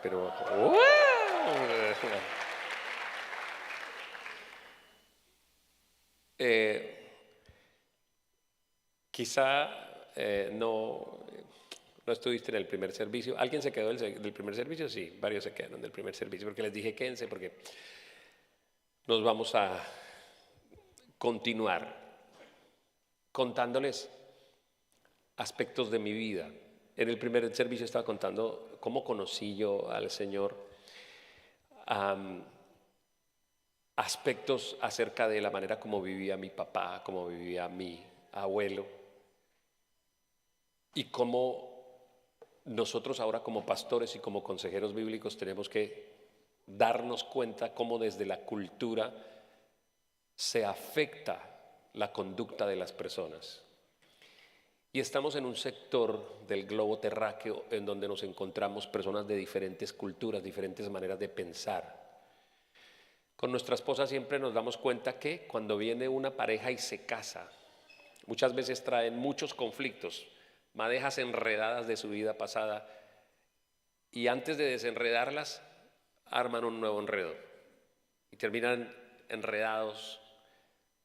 Pero eh, quizá no estuviste en el primer servicio. ¿Alguien se quedó del primer servicio? Sí, varios se quedaron del primer servicio porque les dije quédense porque nos vamos a continuar contándoles aspectos de mi vida. En el primer servicio estaba contando cómo conocí yo al Señor, aspectos acerca de la manera como vivía mi papá, como vivía mi abuelo y cómo nosotros ahora como pastores y como consejeros bíblicos tenemos que darnos cuenta cómo desde la cultura se afecta la conducta de las personas. Y estamos en un sector del globo terráqueo en donde nos encontramos personas de diferentes culturas, diferentes maneras de pensar. Con nuestra esposa siempre nos damos cuenta que cuando viene una pareja y se casa, muchas veces traen muchos conflictos, madejas enredadas de su vida pasada, y antes de desenredarlas arman un nuevo enredo y terminan enredados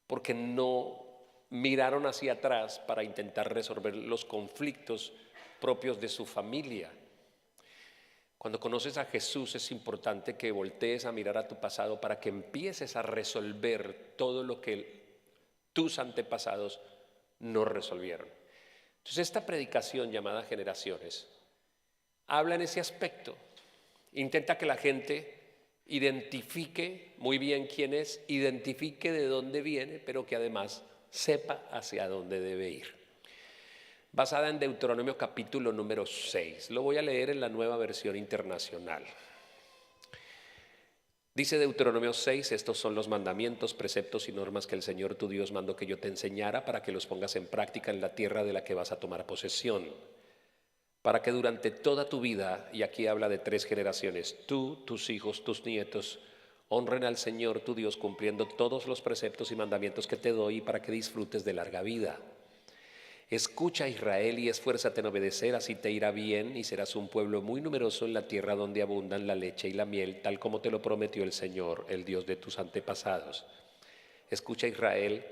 porque no miraron hacia atrás para intentar resolver los conflictos propios de su familia. Cuando conoces a Jesús es importante que voltees a mirar a tu pasado para que empieces a resolver todo lo que tus antepasados no resolvieron. Entonces esta predicación llamada Generaciones habla en ese aspecto. Intenta que la gente identifique muy bien quién es, identifique de dónde viene, pero que además sepa hacia dónde debe ir. Basada en Deuteronomio capítulo número 6. Lo voy a leer en la Nueva Versión Internacional. Dice Deuteronomio 6, estos son los mandamientos, preceptos y normas que el Señor tu Dios mandó que yo te enseñara para que los pongas en práctica en la tierra de la que vas a tomar posesión. Para que durante toda tu vida, y aquí habla de 3 generaciones, tú, tus hijos, tus nietos, honren al Señor tu Dios cumpliendo todos los preceptos y mandamientos que te doy para que disfrutes de larga vida. Escucha, Israel, y esfuérzate en obedecer, así te irá bien y serás un pueblo muy numeroso en la tierra donde abundan la leche y la miel, tal como te lo prometió el Señor, el Dios de tus antepasados. Escucha, Israel,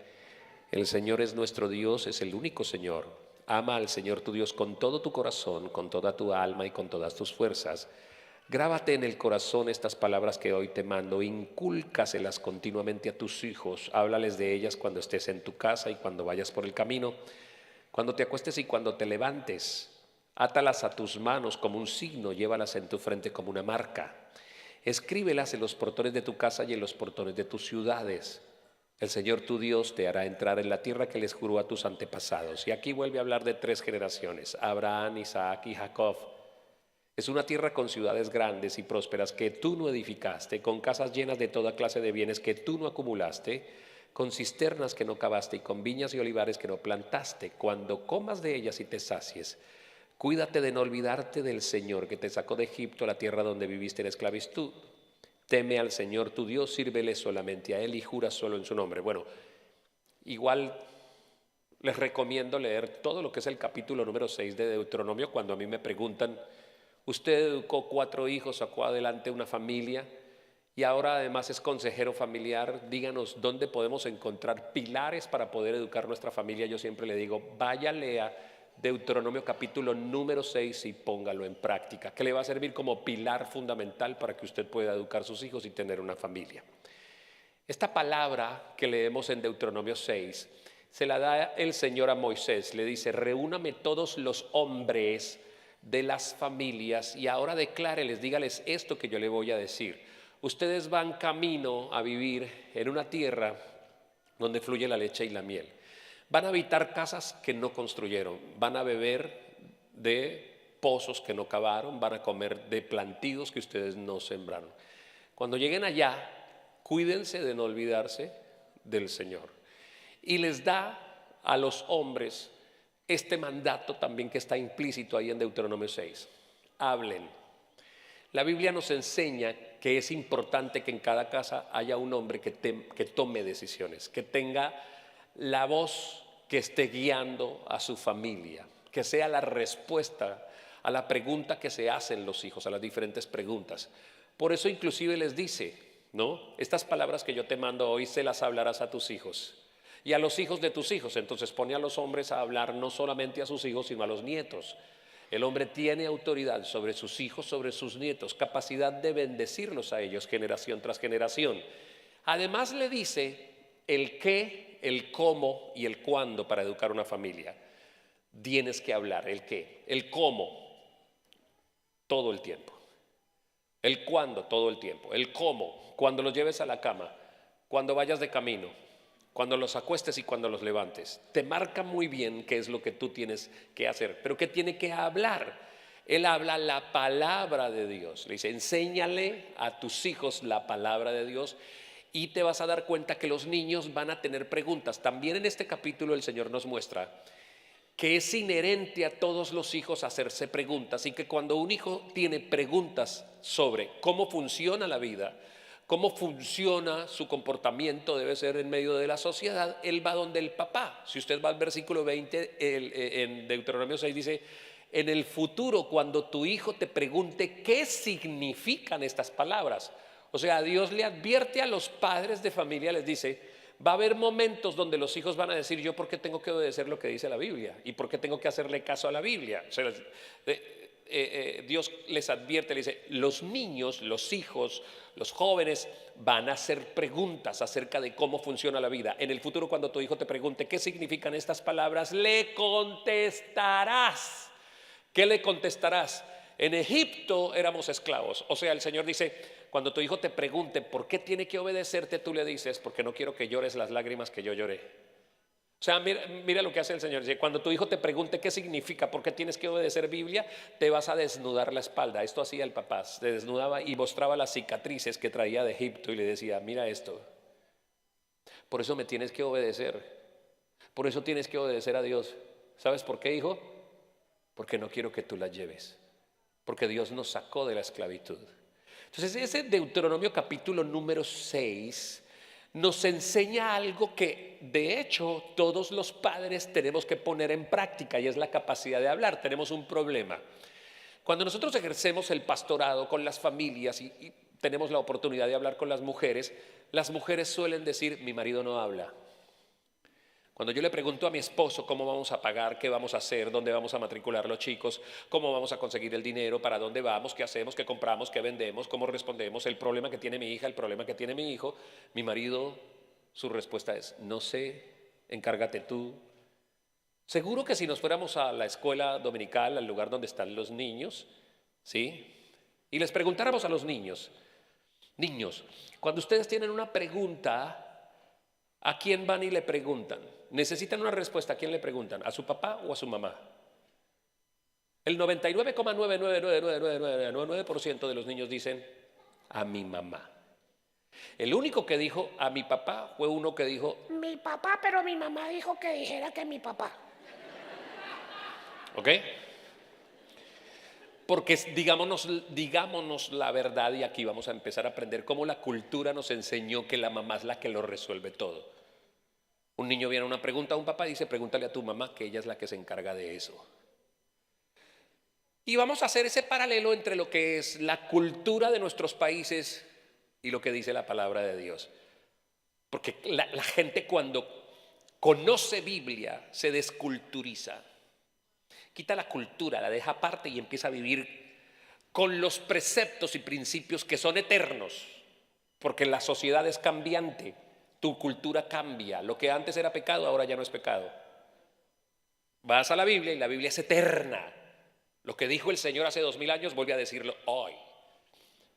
el Señor es nuestro Dios, es el único Señor. Ama al Señor tu Dios con todo tu corazón, con toda tu alma y con todas tus fuerzas. Grábate en el corazón estas palabras que hoy te mando, incúlcaselas continuamente a tus hijos, háblales de ellas cuando estés en tu casa y cuando vayas por el camino, cuando te acuestes y cuando te levantes. Átalas a tus manos como un signo, llévalas en tu frente como una marca. Escríbelas en los portones de tu casa y en los portones de tus ciudades. El Señor tu Dios te hará entrar en la tierra que les juró a tus antepasados. Y aquí vuelve a hablar de 3 generaciones, Abraham, Isaac y Jacob. Es una tierra con ciudades grandes y prósperas que tú no edificaste, con casas llenas de toda clase de bienes que tú no acumulaste, con cisternas que no cavaste y con viñas y olivares que no plantaste. Cuando comas de ellas y te sacies, cuídate de no olvidarte del Señor que te sacó de Egipto, a la tierra donde viviste en esclavitud. Teme al Señor tu Dios, sírvele solamente a Él y jura solo en su nombre. Bueno, igual les recomiendo leer todo lo que es el capítulo número 6 de Deuteronomio. Cuando a mí me preguntan, usted educó 4 hijos, sacó adelante una familia y ahora además es consejero familiar, díganos dónde podemos encontrar pilares para poder educar nuestra familia. Yo siempre le digo, vaya, lea Deuteronomio capítulo número 6 y póngalo en práctica, que le va a servir como pilar fundamental para que usted pueda educar a sus hijos y tener una familia. Esta palabra que leemos en Deuteronomio 6 se la da el Señor a Moisés, le dice, reúname todos los hombres de las familias y ahora decláreles, dígales esto que yo le voy a decir. Ustedes van camino a vivir en una tierra donde fluye la leche y la miel. Van a habitar casas que no construyeron, van a beber de pozos que no cavaron, van a comer de plantíos que ustedes no sembraron. Cuando lleguen allá, cuídense de no olvidarse del Señor. Y les da a los hombres este mandato también que está implícito ahí en Deuteronomio 6. Hablen. La Biblia nos enseña que es importante que en cada casa haya un hombre que tome decisiones, que tenga la voz que esté guiando a su familia, que sea la respuesta a la pregunta que se hacen los hijos, a las diferentes preguntas. Por eso inclusive les dice, ¿no? Estas palabras que yo te mando hoy se las hablarás a tus hijos y a los hijos de tus hijos. Entonces pone a los hombres a hablar no solamente a sus hijos, sino a los nietos. El hombre tiene autoridad sobre sus hijos, sobre sus nietos, capacidad de bendecirlos a ellos generación tras generación. Además le dice el qué, el cómo y el cuándo para educar una familia. Tienes que hablar el qué, el cómo, todo el tiempo. El cuándo, todo el tiempo. El cómo, cuando los lleves a la cama, cuando vayas de camino, cuando los acuestes y cuando los levantes. Te marca muy bien qué es lo que tú tienes que hacer. Pero ¿qué tiene que hablar? Él habla la palabra de Dios. Le dice, enséñale a tus hijos la palabra de Dios y te vas a dar cuenta que los niños van a tener preguntas. También en este capítulo el Señor nos muestra que es inherente a todos los hijos hacerse preguntas y que cuando un hijo tiene preguntas sobre cómo funciona la vida, cómo funciona su comportamiento, debe ser en medio de la sociedad, él va donde el papá. Si usted va al versículo 20, en Deuteronomio 6 dice, en el futuro cuando tu hijo te pregunte qué significan estas palabras. O sea, Dios le advierte a los padres de familia, les dice, va a haber momentos donde los hijos van a decir, yo por qué tengo que obedecer lo que dice la Biblia y por qué tengo que hacerle caso a la Biblia. O sea, Dios les advierte, le dice, los niños, los hijos, los jóvenes van a hacer preguntas acerca de cómo funciona la vida. En el futuro, cuando tu hijo te pregunte qué significan estas palabras, le contestarás. ¿Qué le contestarás? En Egipto éramos esclavos. O sea, el Señor dice, cuando tu hijo te pregunte por qué tiene que obedecerte, tú le dices, porque no quiero que llores las lágrimas que yo lloré. O sea, mira lo que hace el Señor. Dice, cuando tu hijo te pregunte qué significa, por qué tienes que obedecer Biblia, te vas a desnudar la espalda. Esto hacía el papá, se desnudaba y mostraba las cicatrices que traía de Egipto y le decía, mira esto. Por eso me tienes que obedecer. Por eso tienes que obedecer a Dios. ¿Sabes por qué, hijo? Porque no quiero que tú la lleves. Porque Dios nos sacó de la esclavitud. Entonces ese Deuteronomio capítulo número 6 nos enseña algo que de hecho todos los padres tenemos que poner en práctica y es la capacidad de hablar. Tenemos un problema. Cuando nosotros ejercemos el pastorado con las familias y tenemos la oportunidad de hablar con las mujeres suelen decir, mi marido no habla. Cuando yo le pregunto a mi esposo cómo vamos a pagar, qué vamos a hacer, dónde vamos a matricular los chicos, cómo vamos a conseguir el dinero, para dónde vamos, qué hacemos, qué compramos, qué vendemos, cómo respondemos, el problema que tiene mi hija, el problema que tiene mi hijo, mi marido, su respuesta es, no sé, encárgate tú. Seguro que si nos fuéramos a la escuela dominical, al lugar donde están los niños, ¿sí? Y les preguntáramos a los niños, cuando ustedes tienen una pregunta, ¿a quién van y le preguntan? Necesitan una respuesta, ¿a quién le preguntan? ¿A su papá o a su mamá? El 99,99999% de los niños dicen a mi mamá. El único que dijo a mi papá fue uno que dijo Mi papá, pero mi mamá dijo que dijera que mi papá. ¿ok? Porque digámonos la verdad y aquí vamos a empezar a aprender cómo la cultura nos enseñó que la mamá es la que lo resuelve todo. Un niño viene a una pregunta a un papá y dice, pregúntale a tu mamá que ella es la que se encarga de eso. Y vamos a hacer ese paralelo entre lo que es la cultura de nuestros países y lo que dice la palabra de Dios. Porque la gente cuando conoce Biblia se desculturiza. Quita la cultura, la deja aparte y empieza a vivir con los preceptos y principios que son eternos. Porque la sociedad es cambiante. Tu cultura cambia. Lo que antes era pecado, ahora ya no es pecado. Vas a la Biblia y la Biblia es eterna. Lo que dijo el Señor hace 2000 años, vuelve a decirlo hoy.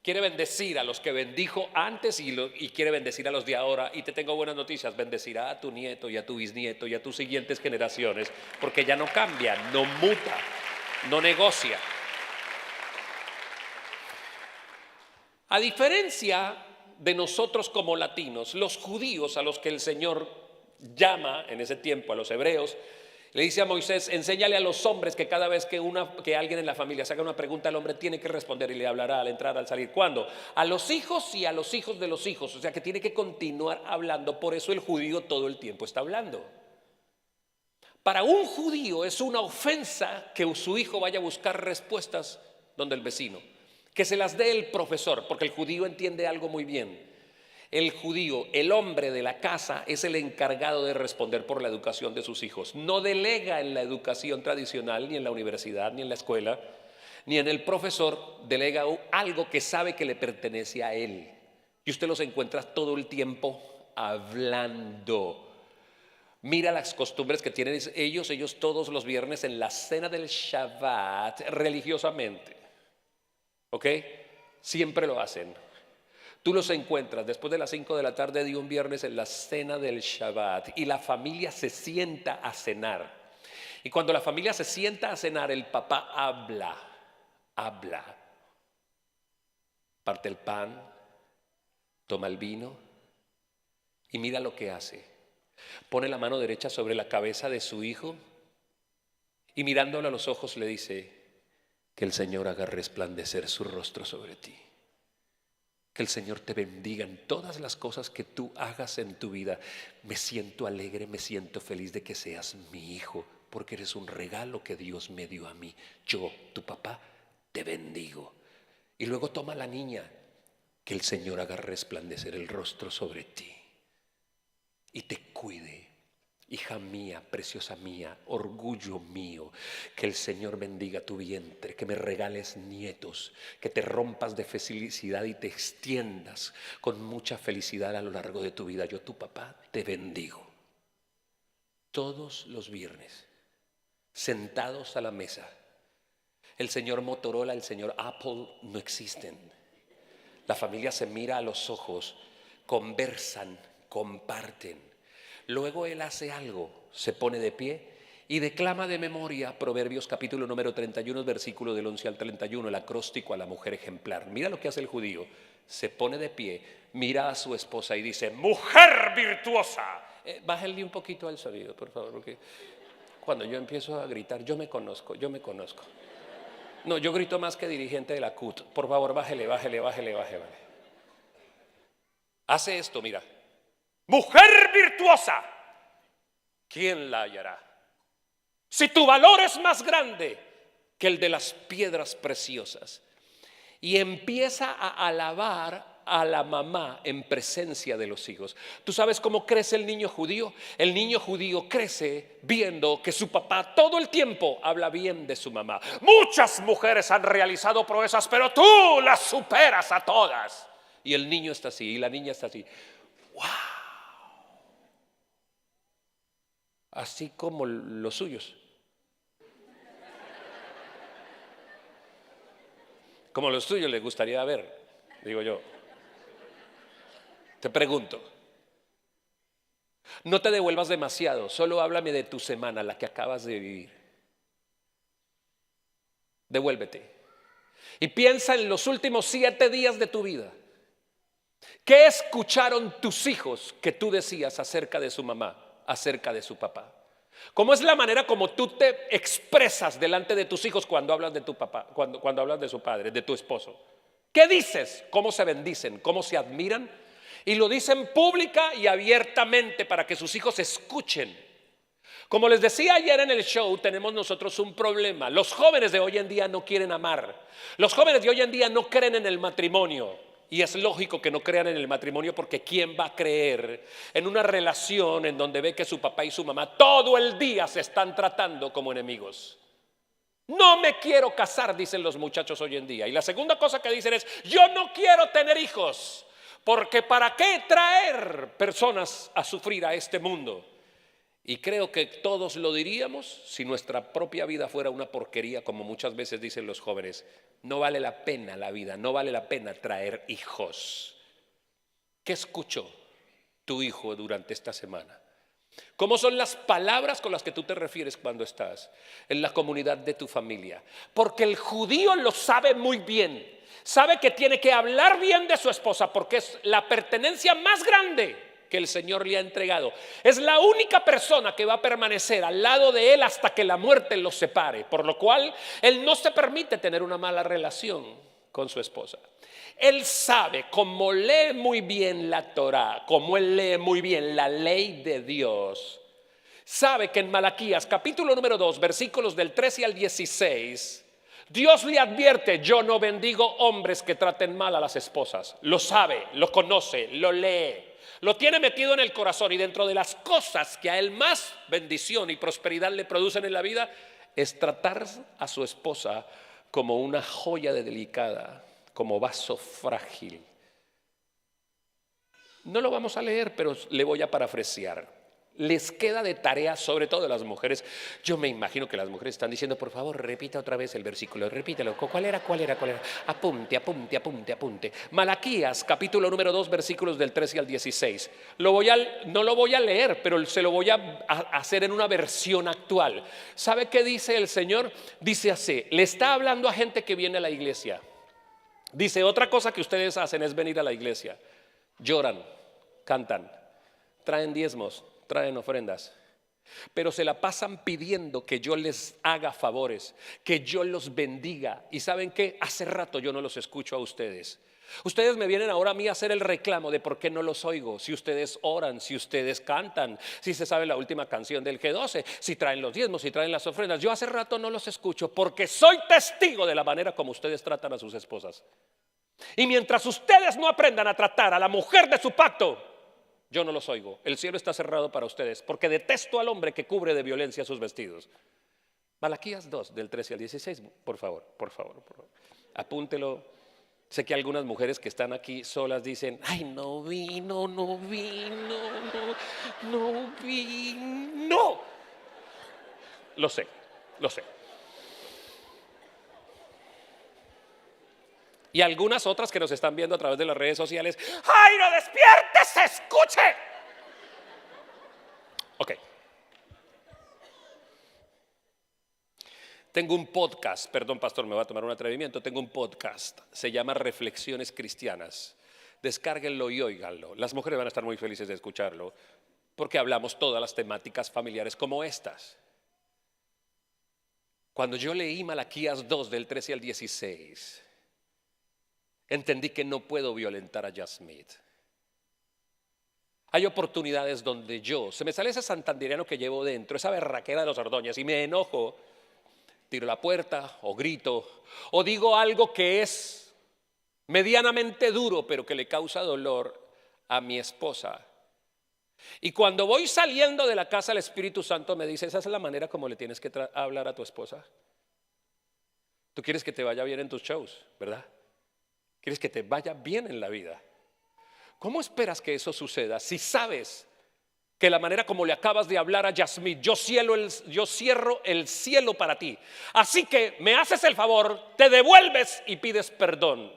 Quiere bendecir a los que bendijo antes y quiere bendecir a los de ahora. Y te tengo buenas noticias, bendecirá a tu nieto y a tu bisnieto y a tus siguientes generaciones. Porque ya no cambia, no muta, no negocia. A diferencia de nosotros como latinos, los judíos a los que el Señor llama en ese tiempo, a los hebreos, le dice a Moisés, enséñale a los hombres que cada vez que alguien en la familia se haga una pregunta, el hombre tiene que responder y le hablará al entrar, al salir. ¿Cuándo? A los hijos y a los hijos de los hijos. O sea que tiene que continuar hablando. Por eso el judío todo el tiempo está hablando. Para un judío es una ofensa que su hijo vaya a buscar respuestas donde el vecino, que se las dé el profesor, porque el judío entiende algo muy bien. El judío, el hombre de la casa, es el encargado de responder por la educación de sus hijos. No delega en la educación tradicional, ni en la universidad, ni en la escuela, ni en el profesor. Delega algo que sabe que le pertenece a él. Y usted los encuentra todo el tiempo hablando. Mira las costumbres que tienen ellos todos los viernes en la cena del Shabbat, religiosamente. ¿Ok? Siempre lo hacen. Tú los encuentras después de las 5 de la tarde de un viernes en la cena del Shabbat y la familia se sienta a cenar. Y cuando la familia se sienta a cenar, el papá habla. Parte el pan, toma el vino y mira lo que hace. Pone la mano derecha sobre la cabeza de su hijo y mirándolo a los ojos le dice: que el Señor haga resplandecer su rostro sobre ti. Que el Señor te bendiga en todas las cosas que tú hagas en tu vida. Me siento alegre, me siento feliz de que seas mi hijo, porque eres un regalo que Dios me dio a mí. Yo, tu papá, te bendigo. Y luego toma a la niña. Que el Señor haga resplandecer el rostro sobre ti y te cuide. Hija mía, preciosa mía, orgullo mío, que el Señor bendiga tu vientre, que me regales nietos, que te rompas de felicidad y te extiendas con mucha felicidad a lo largo de tu vida. Yo, tu papá, te bendigo. Todos los viernes, sentados a la mesa, el señor Motorola, el señor Apple no existen. La familia se mira a los ojos, conversan, comparten. Luego él hace algo, se pone de pie y declama de memoria Proverbios capítulo número 31, versículo del 11 al 31, el acróstico a la mujer ejemplar. Mira lo que hace el judío, se pone de pie, mira a su esposa y dice: mujer virtuosa. Bájenle un poquito al sonido, por favor, porque cuando yo empiezo a gritar, yo me conozco. No, yo grito más que dirigente de la CUT. Por favor, bájele. Hace esto, mira. Mujer virtuosa, ¿quién la hallará? Si tu valor es más grande que el de las piedras preciosas. Y empieza a alabar a la mamá en presencia de los hijos. ¿Tú sabes cómo crece el niño judío? El niño judío crece viendo que su papá todo el tiempo habla bien de su mamá. Muchas mujeres han realizado proezas, pero tú las superas a todas. Y el niño está así, y la niña está así. ¡Wow! Así como los suyos. Como los tuyos les gustaría ver, digo yo. Te pregunto, no te devuelvas demasiado, solo háblame de tu semana, la que acabas de vivir. Devuélvete y piensa en los últimos 7 días de tu vida. ¿Qué escucharon tus hijos que tú decías acerca de su mamá, acerca de su papá? ¿Cómo es la manera como tú te expresas delante de tus hijos cuando hablas de tu papá, cuando hablas de su padre, de tu esposo? ¿Qué dices? ¿Cómo se bendicen? ¿Cómo se admiran? Y lo dicen pública y abiertamente para que sus hijos escuchen. Como les decía ayer en el show, tenemos nosotros un problema. Los jóvenes de hoy en día no quieren amar. Los jóvenes de hoy en día no creen en el matrimonio. Y es lógico que no crean en el matrimonio, porque ¿quién va a creer en una relación en donde ve que su papá y su mamá todo el día se están tratando como enemigos? No me quiero casar, dicen los muchachos hoy en día. Y la segunda cosa que dicen es: yo no quiero tener hijos, porque ¿para qué traer personas a sufrir a este mundo? Y creo que todos lo diríamos si nuestra propia vida fuera una porquería, como muchas veces dicen los jóvenes. No vale la pena la vida, no vale la pena traer hijos. ¿Qué escuchó tu hijo durante esta semana? ¿Cómo son las palabras con las que tú te refieres cuando estás en la comunidad de tu familia? Porque el judío lo sabe muy bien. Sabe que tiene que hablar bien de su esposa, porque es la pertenencia más grande que el Señor le ha entregado. Es la única persona que va a permanecer al lado de él hasta que la muerte los separe, por lo cual él no se permite tener una mala relación con su esposa. Él sabe, como lee muy bien la Torá, como él lee muy bien la ley de Dios, sabe que en Malaquías capítulo número 2 versículos del 13 al 16, Dios le advierte: yo no bendigo hombres que traten mal a las esposas. Lo sabe, lo conoce, lo lee, lo tiene metido en el corazón, y dentro de las cosas que a él más bendición y prosperidad le producen en la vida es tratar a su esposa como una joya delicada, como vaso frágil. No lo vamos a leer, pero le voy a parafrasear. Les queda de tarea, sobre todo a las mujeres. Yo me imagino que las mujeres están diciendo: por favor, repita otra vez el versículo, repítelo. ¿Cuál era? Apunte. Malaquías, capítulo número 2, versículos del 13 al 16. No lo voy a leer, pero se lo voy a hacer en una versión actual. ¿Sabe qué dice el Señor? Dice así, le está hablando a gente que viene a la iglesia. Dice: otra cosa que ustedes hacen es venir a la iglesia. Lloran, cantan, traen diezmos, traen ofrendas, pero se la pasan pidiendo que yo les haga favores, que yo los bendiga. ¿Y saben qué? Hace rato yo no los escucho a ustedes. Ustedes me vienen ahora a mí a hacer el reclamo de por qué no los oigo. Si ustedes oran, si ustedes cantan, si se sabe la última canción del G12, si traen los diezmos, si traen las ofrendas. Yo hace rato no los escucho porque soy testigo de la manera como ustedes tratan a sus esposas. Y mientras ustedes no aprendan a tratar a la mujer de su pacto, yo no los oigo. El cielo está cerrado para ustedes, porque detesto al hombre que cubre de violencia sus vestidos. Malaquías 2, del 13 al 16, por favor. Apúntelo. Sé que algunas mujeres que están aquí solas dicen: ay, no vino. Lo sé. Y algunas otras que nos están viendo a través de las redes sociales: ¡Jairo, despiértese, escuche! Ok. Tengo un podcast, perdón pastor, me va a tomar un atrevimiento. Tengo un podcast, se llama Reflexiones Cristianas. Descárguenlo y óiganlo. Las mujeres van a estar muy felices de escucharlo, porque hablamos todas las temáticas familiares como estas. Cuando yo leí Malaquías 2 del 13 al 16, entendí que no puedo violentar a Yasmith. Hay oportunidades donde se me sale ese santandereano que llevo dentro, esa berraquera de los Ordóñez, y me enojo, tiro la puerta o grito o digo algo que es medianamente duro pero que le causa dolor a mi esposa. Y cuando voy saliendo de la casa, el Espíritu Santo me dice: esa es la manera como le tienes que hablar a tu esposa. Tú quieres que te vaya bien en tus shows, ¿verdad? Quieres que te vaya bien en la vida. ¿Cómo esperas que eso suceda si sabes que la manera como le acabas de hablar a Yasmith, yo cierro el cielo para ti? Así que me haces el favor, te devuelves y pides perdón.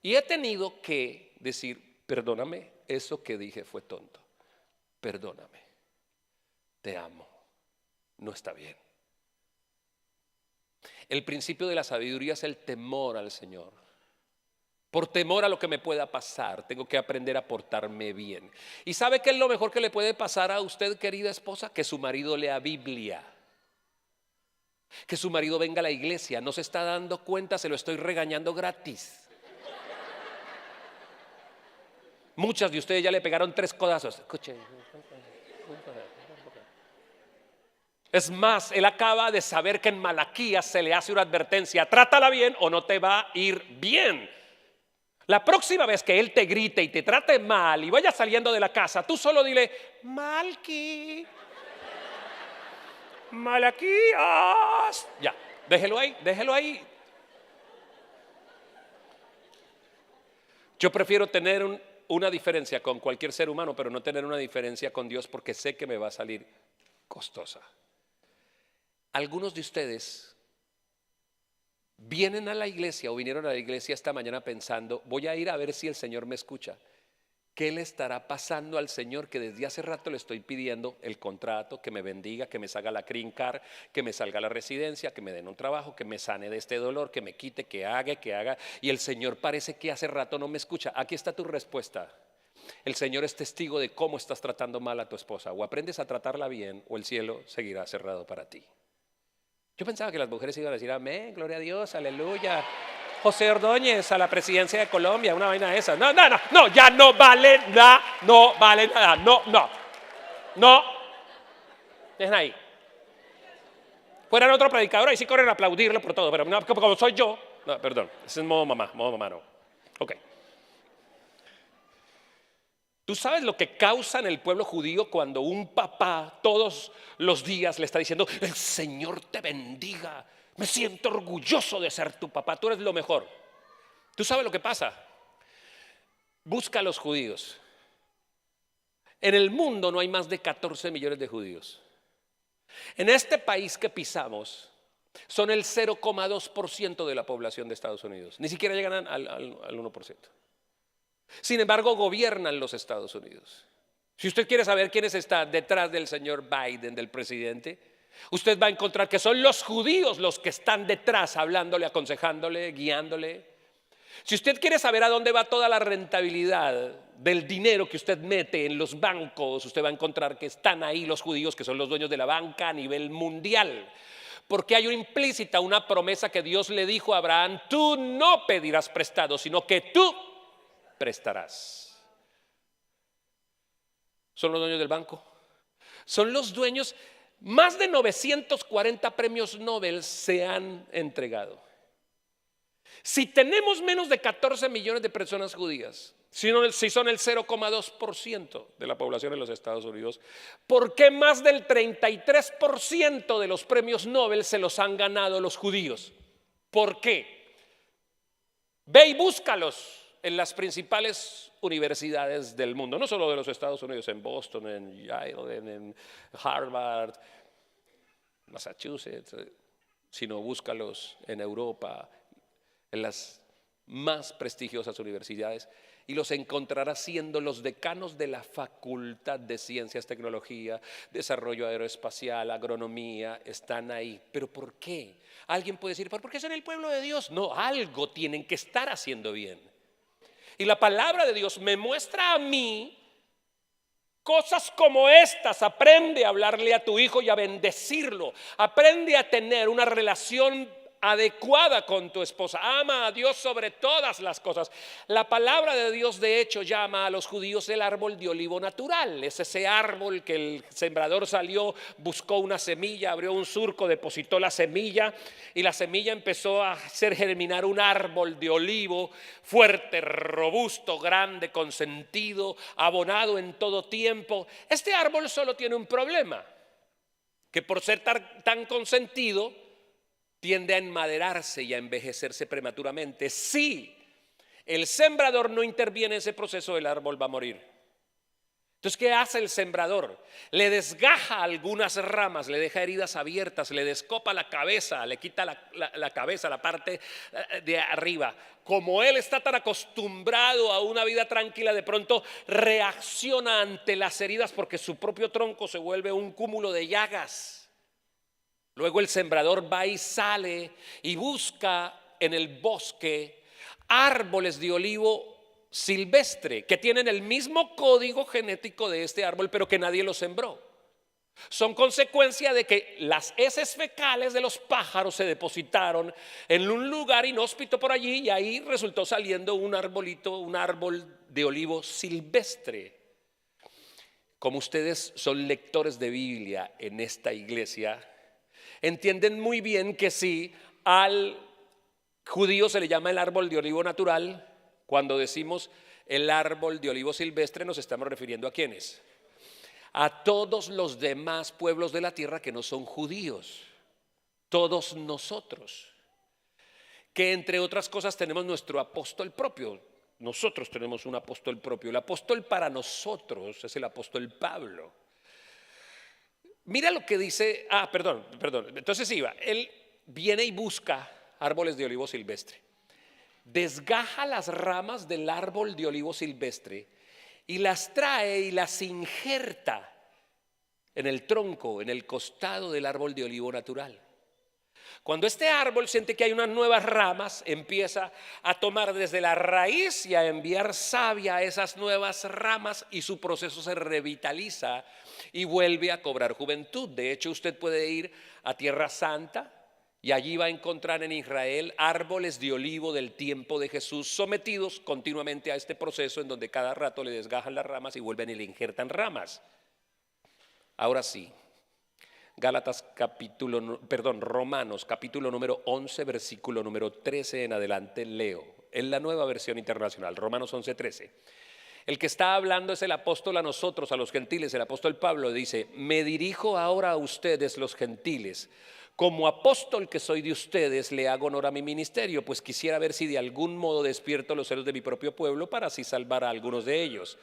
Y he tenido que decir: perdóname, eso que dije fue tonto. Perdóname, te amo, no está bien. El principio de la sabiduría es el temor al Señor. Por temor a lo que me pueda pasar, tengo que aprender a portarme bien. ¿Y sabe qué es lo mejor que le puede pasar a usted, querida esposa? Que su marido lea Biblia, que su marido venga a la iglesia. No se está dando cuenta, se lo estoy regañando gratis. Muchas de ustedes ya le pegaron 3 codazos. Escuche. Es más, él acaba de saber que en Malaquías se le hace una advertencia: trátala bien o no te va a ir bien. La próxima vez que él te grite y te trate mal y vaya saliendo de la casa, tú solo dile: Malaquías. Ya, déjelo ahí. Yo prefiero tener una diferencia con cualquier ser humano, pero no tener una diferencia con Dios, porque sé que me va a salir costosa. Algunos de ustedes vienen a la iglesia o vinieron a la iglesia esta mañana pensando: voy a ir a ver si el Señor me escucha. ¿Qué le estará pasando al Señor que desde hace rato le estoy pidiendo el contrato, que me bendiga, que me salga la green card, que me salga la residencia, que me den un trabajo, que me sane de este dolor, que me quite, que haga? Y el Señor parece que hace rato no me escucha. Aquí está tu respuesta. El Señor es testigo de cómo estás tratando mal a tu esposa. O aprendes a tratarla bien, o el cielo seguirá cerrado para ti. Yo pensaba que las mujeres iban a decir: amén, gloria a Dios, aleluya, José Ordóñez a la presidencia de Colombia, una vaina de esas. No, ya no vale nada, no. dejen ahí. Fueran otro predicador, ahí sí corren a aplaudirlo por todo, pero no, como soy yo, no, perdón, ese es modo mamá no. Ok. ¿Tú sabes lo que causa en el pueblo judío cuando un papá todos los días le está diciendo, el Señor te bendiga, me siento orgulloso de ser tu papá, tú eres lo mejor? ¿Tú sabes lo que pasa? Busca a los judíos. En el mundo no hay más de 14 millones de judíos. En este país que pisamos son el 0,2% de la población de Estados Unidos. Ni siquiera llegan al 1%. Sin embargo, gobiernan los Estados Unidos. Si usted quiere saber quiénes están detrás del señor Biden, del presidente, usted va a encontrar que son los judíos los que están detrás, hablándole, aconsejándole, guiándole. Si usted quiere saber a dónde va toda la rentabilidad del dinero que usted mete en los bancos, usted va a encontrar que están ahí los judíos, que son los dueños de la banca a nivel mundial. Porque hay una implícita, una promesa que Dios le dijo a Abraham: tú no pedirás prestado, sino que tú prestarás. ¿Son los dueños del banco? Son los dueños. Más de 940 premios Nobel se han entregado. Si tenemos menos de 14 millones de personas judías, si son el 0,2% de la población de los Estados Unidos, ¿por qué más del 33% de los premios Nobel se los han ganado los judíos? ¿Por qué? Ve y búscalos en las principales universidades del mundo, no solo de los Estados Unidos, en Boston, en Yale, en Harvard, Massachusetts, sino búscalos en Europa, en las más prestigiosas universidades, y los encontrarás siendo los decanos de la Facultad de Ciencias, Tecnología, Desarrollo Aeroespacial, Agronomía, están ahí. ¿Pero por qué? Alguien puede decir, ¿por qué es en el pueblo de Dios? No, algo tienen que estar haciendo bien. Y la palabra de Dios me muestra a mí cosas como estas. Aprende a hablarle a tu hijo y a bendecirlo. Aprende a tener una relación adecuada con tu esposa. Ama a Dios sobre todas las cosas. La palabra de Dios, de hecho, llama a los judíos el árbol de olivo natural. Es ese árbol que el sembrador salió, buscó una semilla, abrió un surco, depositó la semilla, y la semilla empezó a hacer germinar un árbol de olivo fuerte, robusto, grande, con sentido, abonado en todo tiempo. Este árbol solo tiene un problema, que por ser tan consentido tiende a enmaderarse y a envejecerse prematuramente. Si el sembrador no interviene en ese proceso, el árbol va a morir. Entonces, ¿qué hace el sembrador? Le desgaja algunas ramas, le deja heridas abiertas, le descopa la cabeza, le quita la cabeza, la parte de arriba. Como él está tan acostumbrado a una vida tranquila, de pronto reacciona ante las heridas porque su propio tronco se vuelve un cúmulo de llagas. Luego el sembrador va y sale y busca en el bosque árboles de olivo silvestre que tienen el mismo código genético de este árbol, pero que nadie los sembró. Son consecuencia de que las heces fecales de los pájaros se depositaron en un lugar inhóspito por allí, y ahí resultó saliendo un arbolito, un árbol de olivo silvestre. Como ustedes son lectores de Biblia en esta iglesia, entienden muy bien que si al judío se le llama el árbol de olivo natural, cuando decimos el árbol de olivo silvestre nos estamos refiriendo ¿a quiénes? A todos los demás pueblos de la tierra que no son judíos, todos nosotros, que entre otras cosas tenemos nuestro apóstol propio. Nosotros tenemos un apóstol propio. El apóstol para nosotros es el apóstol Pablo. Mira lo que dice, perdón. Entonces él viene y busca árboles de olivo silvestre, desgaja las ramas del árbol de olivo silvestre y las trae y las injerta en el tronco, en el costado del árbol de olivo natural. Cuando este árbol siente que hay unas nuevas ramas, empieza a tomar desde la raíz y a enviar savia a esas nuevas ramas, y su proceso se revitaliza y vuelve a cobrar juventud. De hecho, usted puede ir a Tierra Santa y allí va a encontrar en Israel árboles de olivo del tiempo de Jesús, sometidos continuamente a este proceso en donde cada rato le desgajan las ramas y vuelven y le injertan ramas. Ahora sí, Romanos capítulo número 11, versículo número 13 en adelante leo. En la Nueva Versión Internacional, Romanos 11, 13. El que está hablando es el apóstol a nosotros, a los gentiles. El apóstol Pablo dice: me dirijo ahora a ustedes los gentiles. Como apóstol que soy de ustedes, le hago honor a mi ministerio, pues quisiera ver si de algún modo despierto los celos de mi propio pueblo para así salvar a algunos de ellos.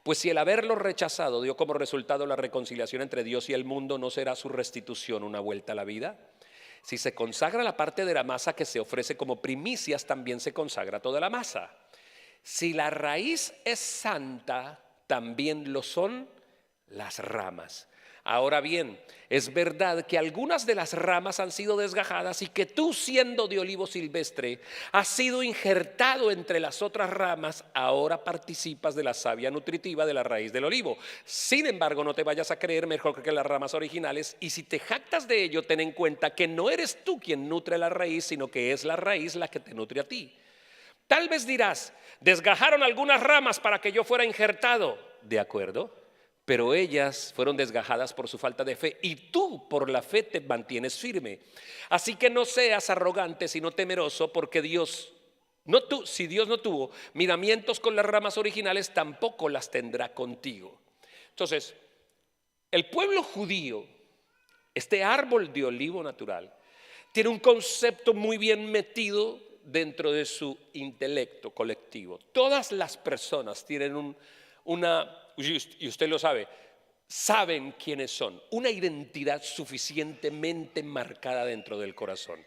Pues si el haberlos rechazado dio como resultado la reconciliación entre Dios y el mundo, ¿no será su restitución una vuelta a la vida? Si se consagra la parte de la masa que se ofrece como primicias, también se consagra toda la masa. Si la raíz es santa, también lo son las ramas. Ahora bien, es verdad que algunas de las ramas han sido desgajadas y que tú, siendo de olivo silvestre, has sido injertado entre las otras ramas. Ahora participas de la savia nutritiva de la raíz del olivo. Sin embargo, no te vayas a creer mejor que las ramas originales, y si te jactas de ello, ten en cuenta que no eres tú quien nutre la raíz, sino que es la raíz la que te nutre a ti. Tal vez dirás: desgajaron algunas ramas para que yo fuera injertado. De acuerdo, pero ellas fueron desgajadas por su falta de fe, y tú por la fe te mantienes firme. Así que no seas arrogante, sino temeroso, porque si Dios no tuvo miramientos con las ramas originales, tampoco las tendrá contigo. Entonces, el pueblo judío, este árbol de olivo natural, tiene un concepto muy bien metido dentro de su intelecto colectivo. Todas las personas tienen y usted lo sabe, saben quiénes son, una identidad suficientemente marcada dentro del corazón.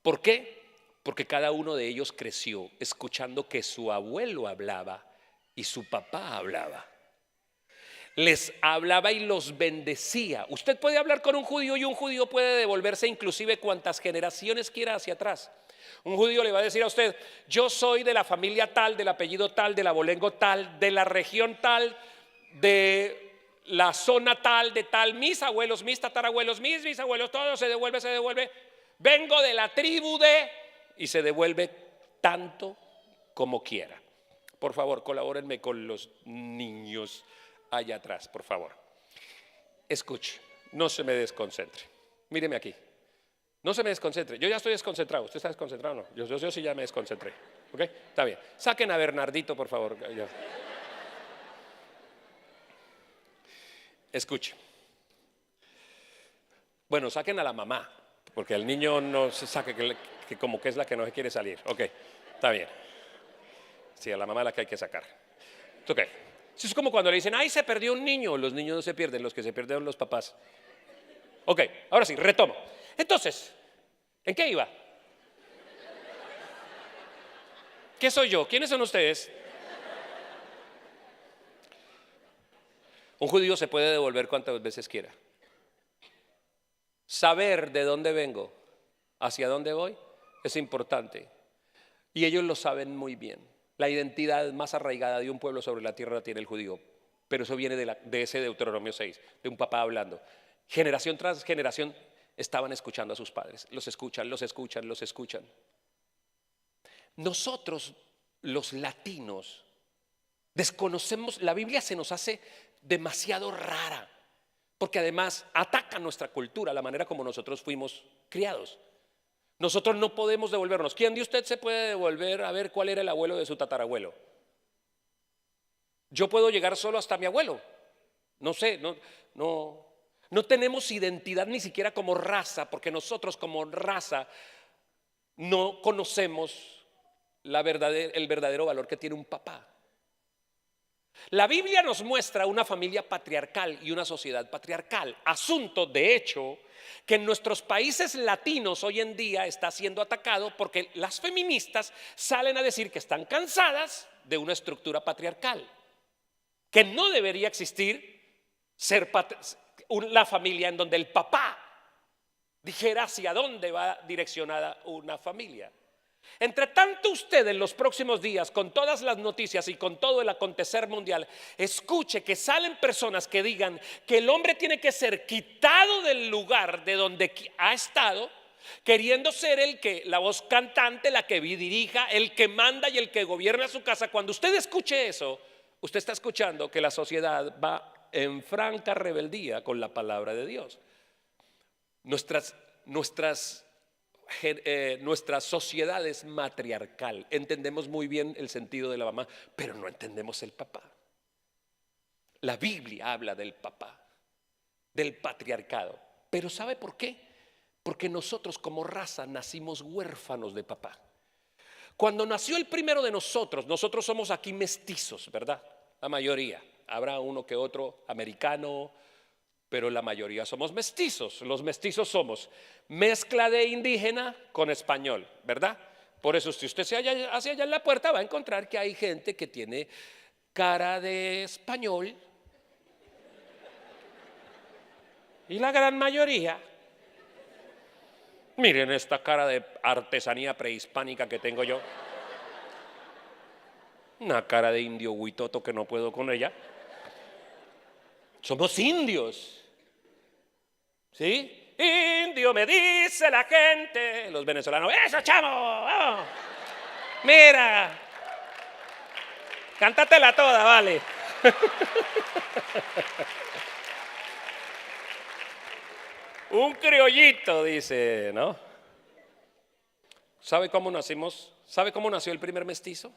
¿Por qué? Porque cada uno de ellos creció escuchando que su abuelo hablaba y su papá hablaba. Les hablaba y los bendecía. Usted puede hablar con un judío y un judío puede devolverse inclusive cuantas generaciones quiera hacia atrás. Un judío le va a decir a usted: yo soy de la familia tal, del apellido tal, del abolengo tal, de la región tal, de la zona tal, de tal, mis abuelos, mis tatarabuelos, mis bisabuelos, todo se devuelve, vengo de la tribu de, y se devuelve tanto como quiera. Por favor, colabórenme con los niños allá atrás, por favor. Escuche, no se me desconcentre. Míreme aquí. No se me desconcentre. Yo ya estoy desconcentrado. ¿Usted está desconcentrado o no? Yo sí ya me desconcentré. ¿Ok? Está bien. Saquen a Bernardito, por favor. Escuche. Bueno, saquen a la mamá, porque el niño no se saque, que como que es la que no se quiere salir. Ok, está bien. Sí, a la mamá es la que hay que sacar. Ok. Eso es como cuando le dicen: ay, se perdió un niño. Los niños no se pierden, los que se pierden son los papás. Ok, ahora sí, retomo. Entonces, ¿en qué iba? ¿Qué soy yo? ¿Quiénes son ustedes? Un judío se puede devolver cuantas veces quiera. Saber de dónde vengo, hacia dónde voy, es importante. Y ellos lo saben muy bien. La identidad más arraigada de un pueblo sobre la tierra la tiene el judío. Pero eso viene de ese Deuteronomio 6, de un papá hablando. Generación tras generación estaban escuchando a sus padres. Los escuchan. Nosotros, los latinos, desconocemos, la Biblia se nos hace demasiado rara, porque además ataca nuestra cultura, la manera como nosotros fuimos criados. Nosotros no podemos devolvernos. ¿Quién de usted se puede devolver a ver cuál era el abuelo de su tatarabuelo? Yo puedo llegar solo hasta mi abuelo. No sé, no tenemos identidad ni siquiera como raza, porque nosotros como raza no conocemos el verdadero valor que tiene un papá. La Biblia nos muestra una familia patriarcal y una sociedad patriarcal, asunto de hecho que en nuestros países latinos hoy en día está siendo atacado, porque las feministas salen a decir que están cansadas de una estructura patriarcal, que no debería existir la familia en donde el papá dijera hacia dónde va direccionada una familia. Entre tanto, usted en los próximos días, con todas las noticias y con todo el acontecer mundial, escuche que salen personas que digan que el hombre tiene que ser quitado del lugar de donde ha estado, queriendo ser la voz cantante, la que dirija, el que manda y el que gobierna su casa. Cuando usted escuche eso, usted está escuchando que la sociedad va en franca rebeldía con la palabra de Dios. Nuestra sociedad es matriarcal. Entendemos muy bien el sentido de la mamá, pero no entendemos el papá. La Biblia habla del papá, del patriarcado. Pero ¿sabe por qué? Porque nosotros como raza nacimos huérfanos de papá. Cuando nació el primero de nosotros somos aquí mestizos, ¿verdad? La mayoría. Habrá uno que otro americano, pero la mayoría somos mestizos. Los mestizos somos mezcla de indígena con español, ¿verdad? Por eso si usted se halla hacia allá en la puerta va a encontrar que hay gente que tiene cara de español y la gran mayoría, miren esta cara de artesanía prehispánica que tengo yo, una cara de indio huitoto que no puedo con ella. Somos indios, ¿sí? Indio me dice la gente, los venezolanos, ¡eso, chamo! ¡Vamos! Mira, cántatela toda, vale. Un criollito, dice, ¿no? ¿Sabe cómo nacimos? ¿Sabe cómo nació el primer mestizo?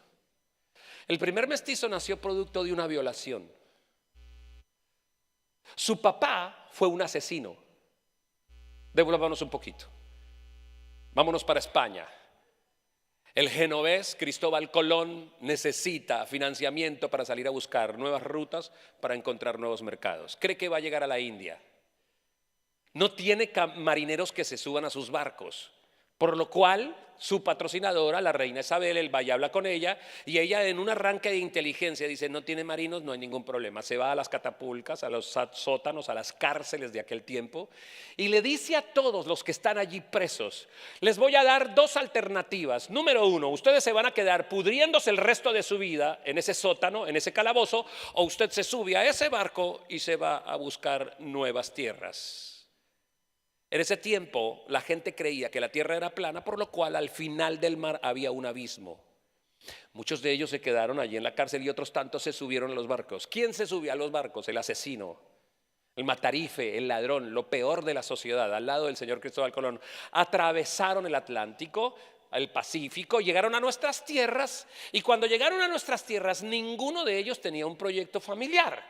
El primer mestizo nació producto de una violación. Su papá fue un asesino. Devolvámonos un poquito. Vámonos para España. El genovés Cristóbal Colón necesita financiamiento para salir a buscar nuevas rutas para encontrar nuevos mercados. Cree que va a llegar a la India. No tiene marineros que se suban a sus barcos, por lo cual su patrocinadora, la reina Isabel, él va y habla con ella y ella en un arranque de inteligencia dice: no tiene marinos, no hay ningún problema. Se va a las catapulcas, a los sótanos, a las cárceles de aquel tiempo y le dice a todos los que están allí presos: les voy a dar dos alternativas. Número uno, ustedes se van a quedar pudriéndose el resto de su vida en ese sótano, en ese calabozo, o usted se sube a ese barco y se va a buscar nuevas tierras. En ese tiempo la gente creía que la tierra era plana, por lo cual al final del mar había un abismo. Muchos de ellos se quedaron allí en la cárcel y otros tantos se subieron a los barcos. ¿Quién se subió a los barcos? El asesino, el matarife, el ladrón, lo peor de la sociedad, al lado del señor Cristóbal Colón. Atravesaron el Atlántico, el Pacífico, llegaron a nuestras tierras y cuando llegaron a nuestras tierras ninguno de ellos tenía un proyecto familiar.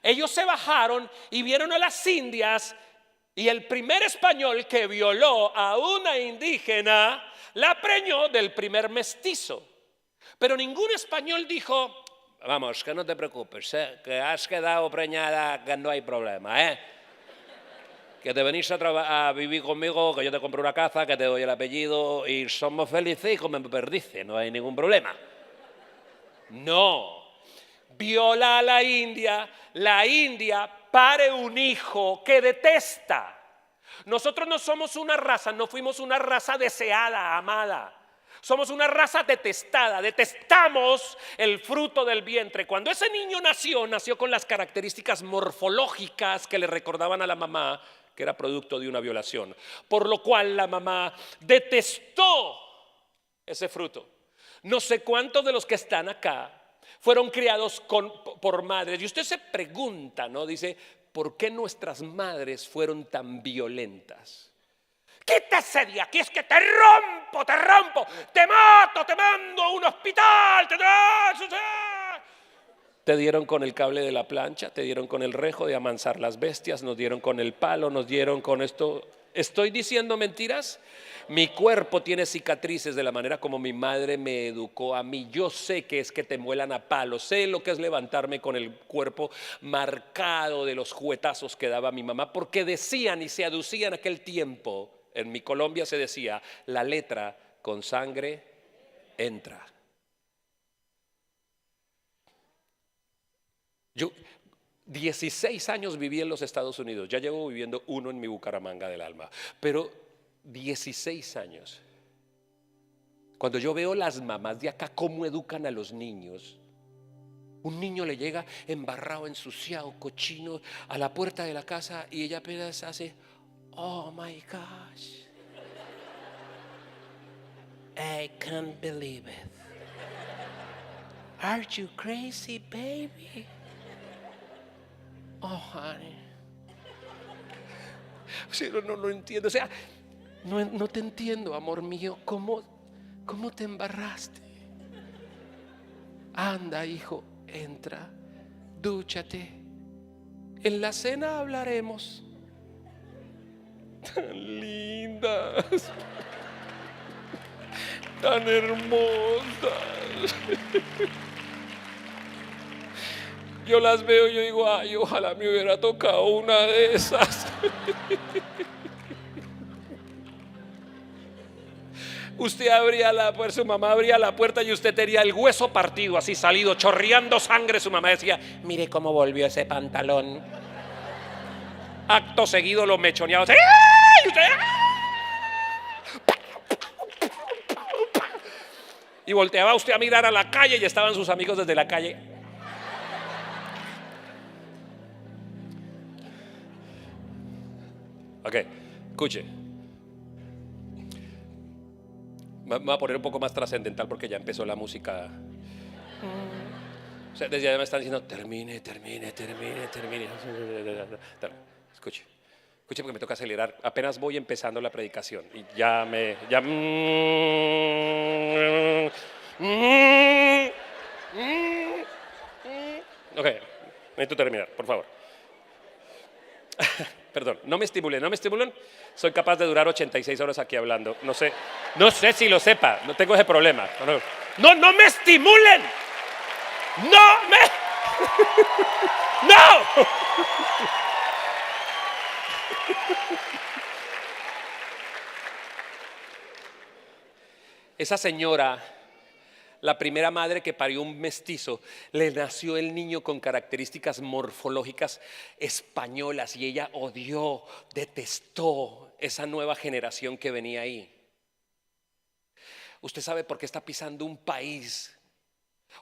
Ellos se bajaron y vieron a las Indias. Y el primer español que violó a una indígena la preñó del primer mestizo. Pero ningún español dijo: vamos, que no te preocupes, que has quedado preñada, que no hay problema, que te venís a vivir conmigo, que yo te compro una casa, que te doy el apellido y somos felices y como me perdice, no hay ningún problema. No, viola a la India pare un hijo que detesta. Nosotros no somos una raza, no fuimos una raza deseada, amada. Somos una raza detestada, detestamos el fruto del vientre. Cuando ese niño nació con las características morfológicas que le recordaban a la mamá que era producto de una violación. Por lo cual la mamá detestó ese fruto. No sé cuántos de los que están acá fueron criados por madres. Y usted se pregunta, ¿no? Dice, ¿por qué nuestras madres fueron tan violentas? Quítese de aquí, es que te rompo, te mato, te mando a un hospital. Te dieron con el cable de la plancha, te dieron con el rejo de amansar las bestias, nos dieron con el palo, nos dieron con esto. ¿Estoy diciendo mentiras? Mi cuerpo tiene cicatrices de la manera como mi madre me educó a mí. Yo sé que es que te muelan a palos, sé lo que es levantarme con el cuerpo marcado de los juguetazos que daba mi mamá, porque decían y se aducían en aquel tiempo, en mi Colombia se decía, la letra con sangre entra. Yo 16 años viví en los Estados Unidos, ya llevo viviendo uno en mi Bucaramanga del alma, pero 16 años. Cuando yo veo las mamás de acá cómo educan a los niños, un niño le llega embarrado, ensuciado, cochino a la puerta de la casa y ella apenas hace, oh my gosh, I can't believe it. Are you crazy, baby? Oh, honey. Sí, no lo entiendo. O sea, no te entiendo, amor mío. ¿Cómo te embarraste? Anda, hijo, entra, dúchate. En la cena hablaremos. Tan lindas, tan hermosas. Yo las veo y yo digo, ay, ojalá me hubiera tocado una de esas. Usted abría la puerta, su mamá abría la puerta y usted tenía el hueso partido, así salido, chorreando sangre. Su mamá decía, mire cómo volvió ese pantalón. Acto seguido lo mechoneaba. ¡Ay! Usted, y volteaba usted a mirar a la calle y estaban sus amigos desde la calle. Ok, escuche. Me voy a poner un poco más trascendental porque ya empezó la música. O sea, desde allá me están diciendo, termine. Escuche porque me toca acelerar. Apenas voy empezando la predicación y Ok, necesito terminar, por favor. Perdón, no me estimulen. Soy capaz de durar 86 horas aquí hablando. No sé si lo sepa, no tengo ese problema. No me estimulen. ¡No! Esa señora, la primera madre que parió un mestizo, le nació el niño con características morfológicas españolas y ella odió, detestó esa nueva generación que venía ahí. Usted sabe por qué está pisando un país,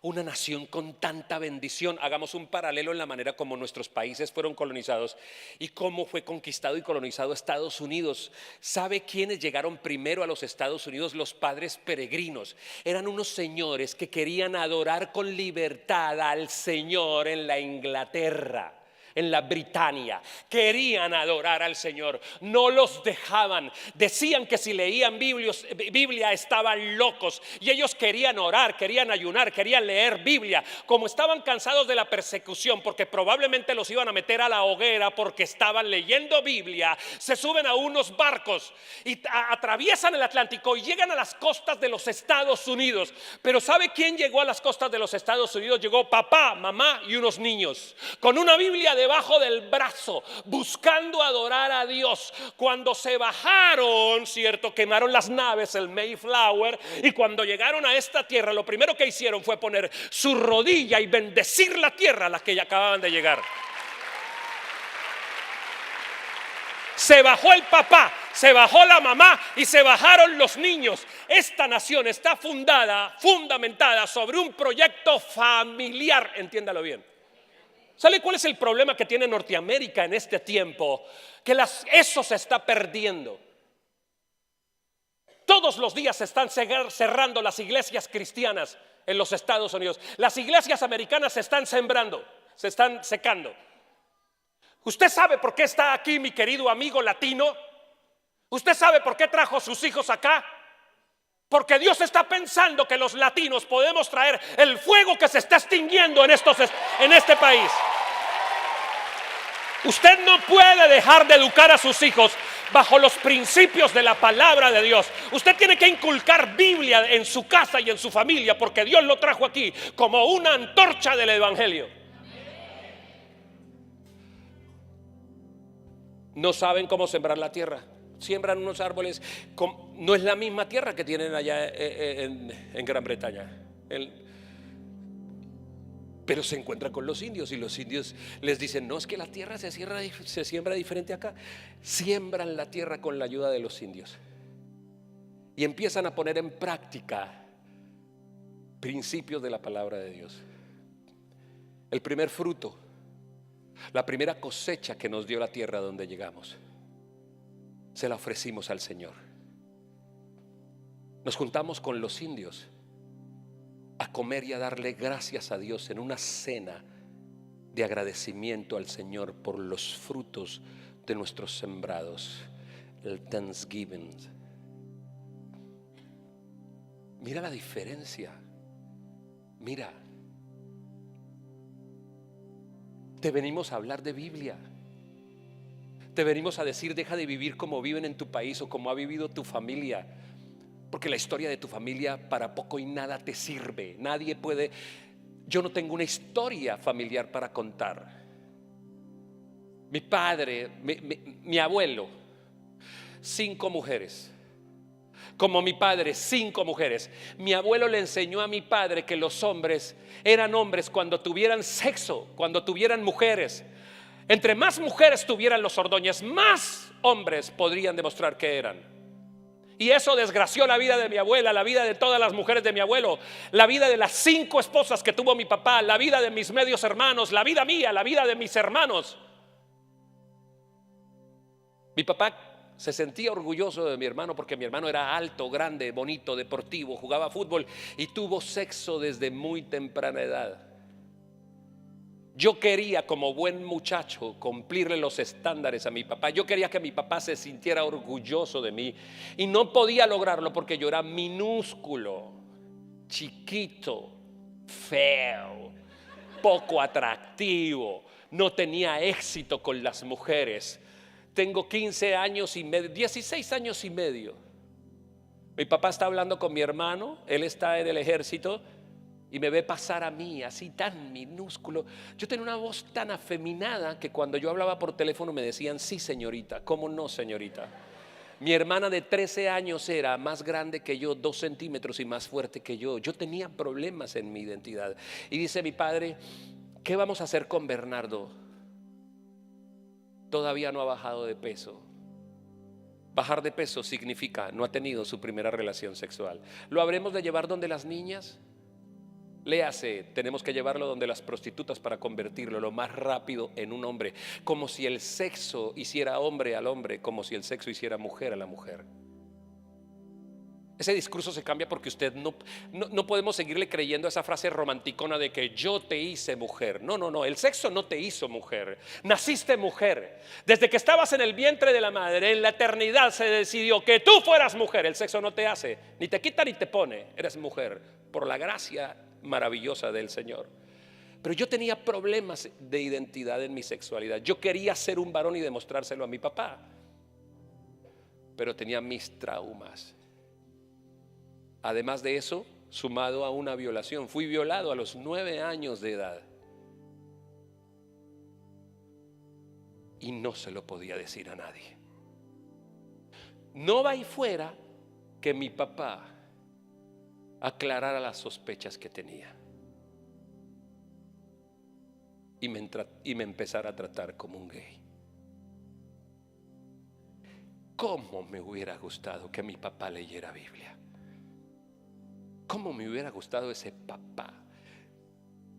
una nación con tanta bendición. Hagamos un paralelo en la manera como nuestros países fueron colonizados y cómo fue conquistado y colonizado Estados Unidos. ¿Sabe quiénes llegaron primero a los Estados Unidos? Los padres peregrinos. Eran unos señores que querían adorar con libertad al Señor en la Inglaterra, en la Britania. Querían adorar al Señor, no los dejaban. Decían que si leían Biblia estaban locos, y ellos querían orar, querían ayunar, querían leer Biblia. Como estaban cansados de la persecución, porque probablemente los iban a meter a la hoguera porque estaban leyendo Biblia, se suben a unos barcos y atraviesan el Atlántico y llegan a las costas de los Estados Unidos. Pero ¿sabe quién llegó a las costas de los Estados Unidos? Llegó papá, mamá y unos niños con una Biblia debajo del brazo, buscando adorar a Dios. Cuando se bajaron, cierto, quemaron las naves, el Mayflower, y cuando llegaron a esta tierra, lo primero que hicieron fue poner su rodilla y bendecir la tierra a la que ya acababan de llegar. Se bajó el papá, se bajó la mamá y se bajaron los niños. Esta nación está fundamentada sobre un proyecto familiar, entiéndalo bien. ¿Sabe cuál es el problema que tiene Norteamérica en este tiempo? Que eso se está perdiendo. Todos los días se están cerrando las iglesias cristianas en los Estados Unidos. Las iglesias americanas se están sembrando, se están secando. ¿Usted sabe por qué está aquí, mi querido amigo latino? ¿Usted sabe por qué trajo sus hijos acá? Porque Dios está pensando que los latinos podemos traer el fuego que se está extinguiendo en este país. Usted no puede dejar de educar a sus hijos bajo los principios de la palabra de Dios. Usted tiene que inculcar Biblia en su casa y en su familia, porque Dios lo trajo aquí como una antorcha del evangelio. No saben cómo sembrar la tierra. Siembran unos árboles, no es la misma tierra que tienen allá en Gran Bretaña. Pero se encuentran con los indios y los indios les dicen, no, es que la tierra se siembra diferente acá. Siembran la tierra con la ayuda de los indios y empiezan a poner en práctica principios de la palabra de Dios. El primer fruto, la primera cosecha que nos dio la tierra donde llegamos, se la ofrecimos al Señor. Nos juntamos con los indios a comer y a darle gracias a Dios en una cena de agradecimiento al Señor por los frutos de nuestros sembrados, el Thanksgiving. Mira la diferencia. Mira, te venimos a hablar de Biblia. Te venimos a decir: deja de vivir como viven en tu país o como ha vivido tu familia, porque la historia de tu familia para poco y nada te sirve. Nadie puede. Yo no tengo una historia familiar para contar. Mi padre, mi abuelo, 5 mujeres. Como mi padre, 5 mujeres. Mi abuelo le enseñó a mi padre que los hombres eran hombres cuando tuvieran sexo, cuando tuvieran mujeres. Entre más mujeres tuvieran los Ordóñez, más hombres podrían demostrar que eran. Y eso desgració la vida de mi abuela, la vida de todas las mujeres de mi abuelo, la vida de las 5 esposas que tuvo mi papá, la vida de mis medios hermanos, la vida mía, la vida de mis hermanos. Mi papá se sentía orgulloso de mi hermano porque mi hermano era alto, grande, bonito, deportivo, jugaba fútbol y tuvo sexo desde muy temprana edad. Yo quería, como buen muchacho, cumplirle los estándares a mi papá. Yo quería que mi papá se sintiera orgulloso de mí y no podía lograrlo porque yo era minúsculo, chiquito, feo, poco atractivo, no tenía éxito con las mujeres. Tengo 15 años y medio, 16 años y medio. Mi papá está hablando con mi hermano, él está en el ejército y me ve pasar a mí así tan minúsculo. Yo tenía una voz tan afeminada que cuando yo hablaba por teléfono me decían: sí, señorita. ¿Cómo no, señorita? Mi hermana de 13 años era más grande que yo, 2 centímetros y más fuerte que yo. Yo tenía problemas en mi identidad. Y dice mi padre: ¿qué vamos a hacer con Bernardo? Todavía no ha bajado de peso. Bajar de peso significa no ha tenido su primera relación sexual. ¿Lo habremos de llevar donde las niñas? Léase, tenemos que llevarlo donde las prostitutas para convertirlo lo más rápido en un hombre. Como si el sexo hiciera hombre al hombre, como si el sexo hiciera mujer a la mujer. Ese discurso se cambia porque usted no podemos seguirle creyendo a esa frase romanticona de que yo te hice mujer. No, el sexo no te hizo mujer. Naciste mujer. Desde que estabas en el vientre de la madre, en la eternidad se decidió que tú fueras mujer. El sexo no te hace, ni te quita ni te pone. Eres mujer por la gracia maravillosa del Señor. Pero yo tenía problemas de identidad en mi sexualidad. Yo quería ser un varón y demostrárselo a mi papá, pero tenía mis traumas. Además de eso, sumado a una violación, fui violado a los 9 años de edad y no se lo podía decir a nadie. No va ahí fuera que mi papá aclarara las sospechas que tenía y me empezara a tratar como un gay. ¿Cómo me hubiera gustado que mi papá leyera Biblia? ¿Cómo me hubiera gustado ese papá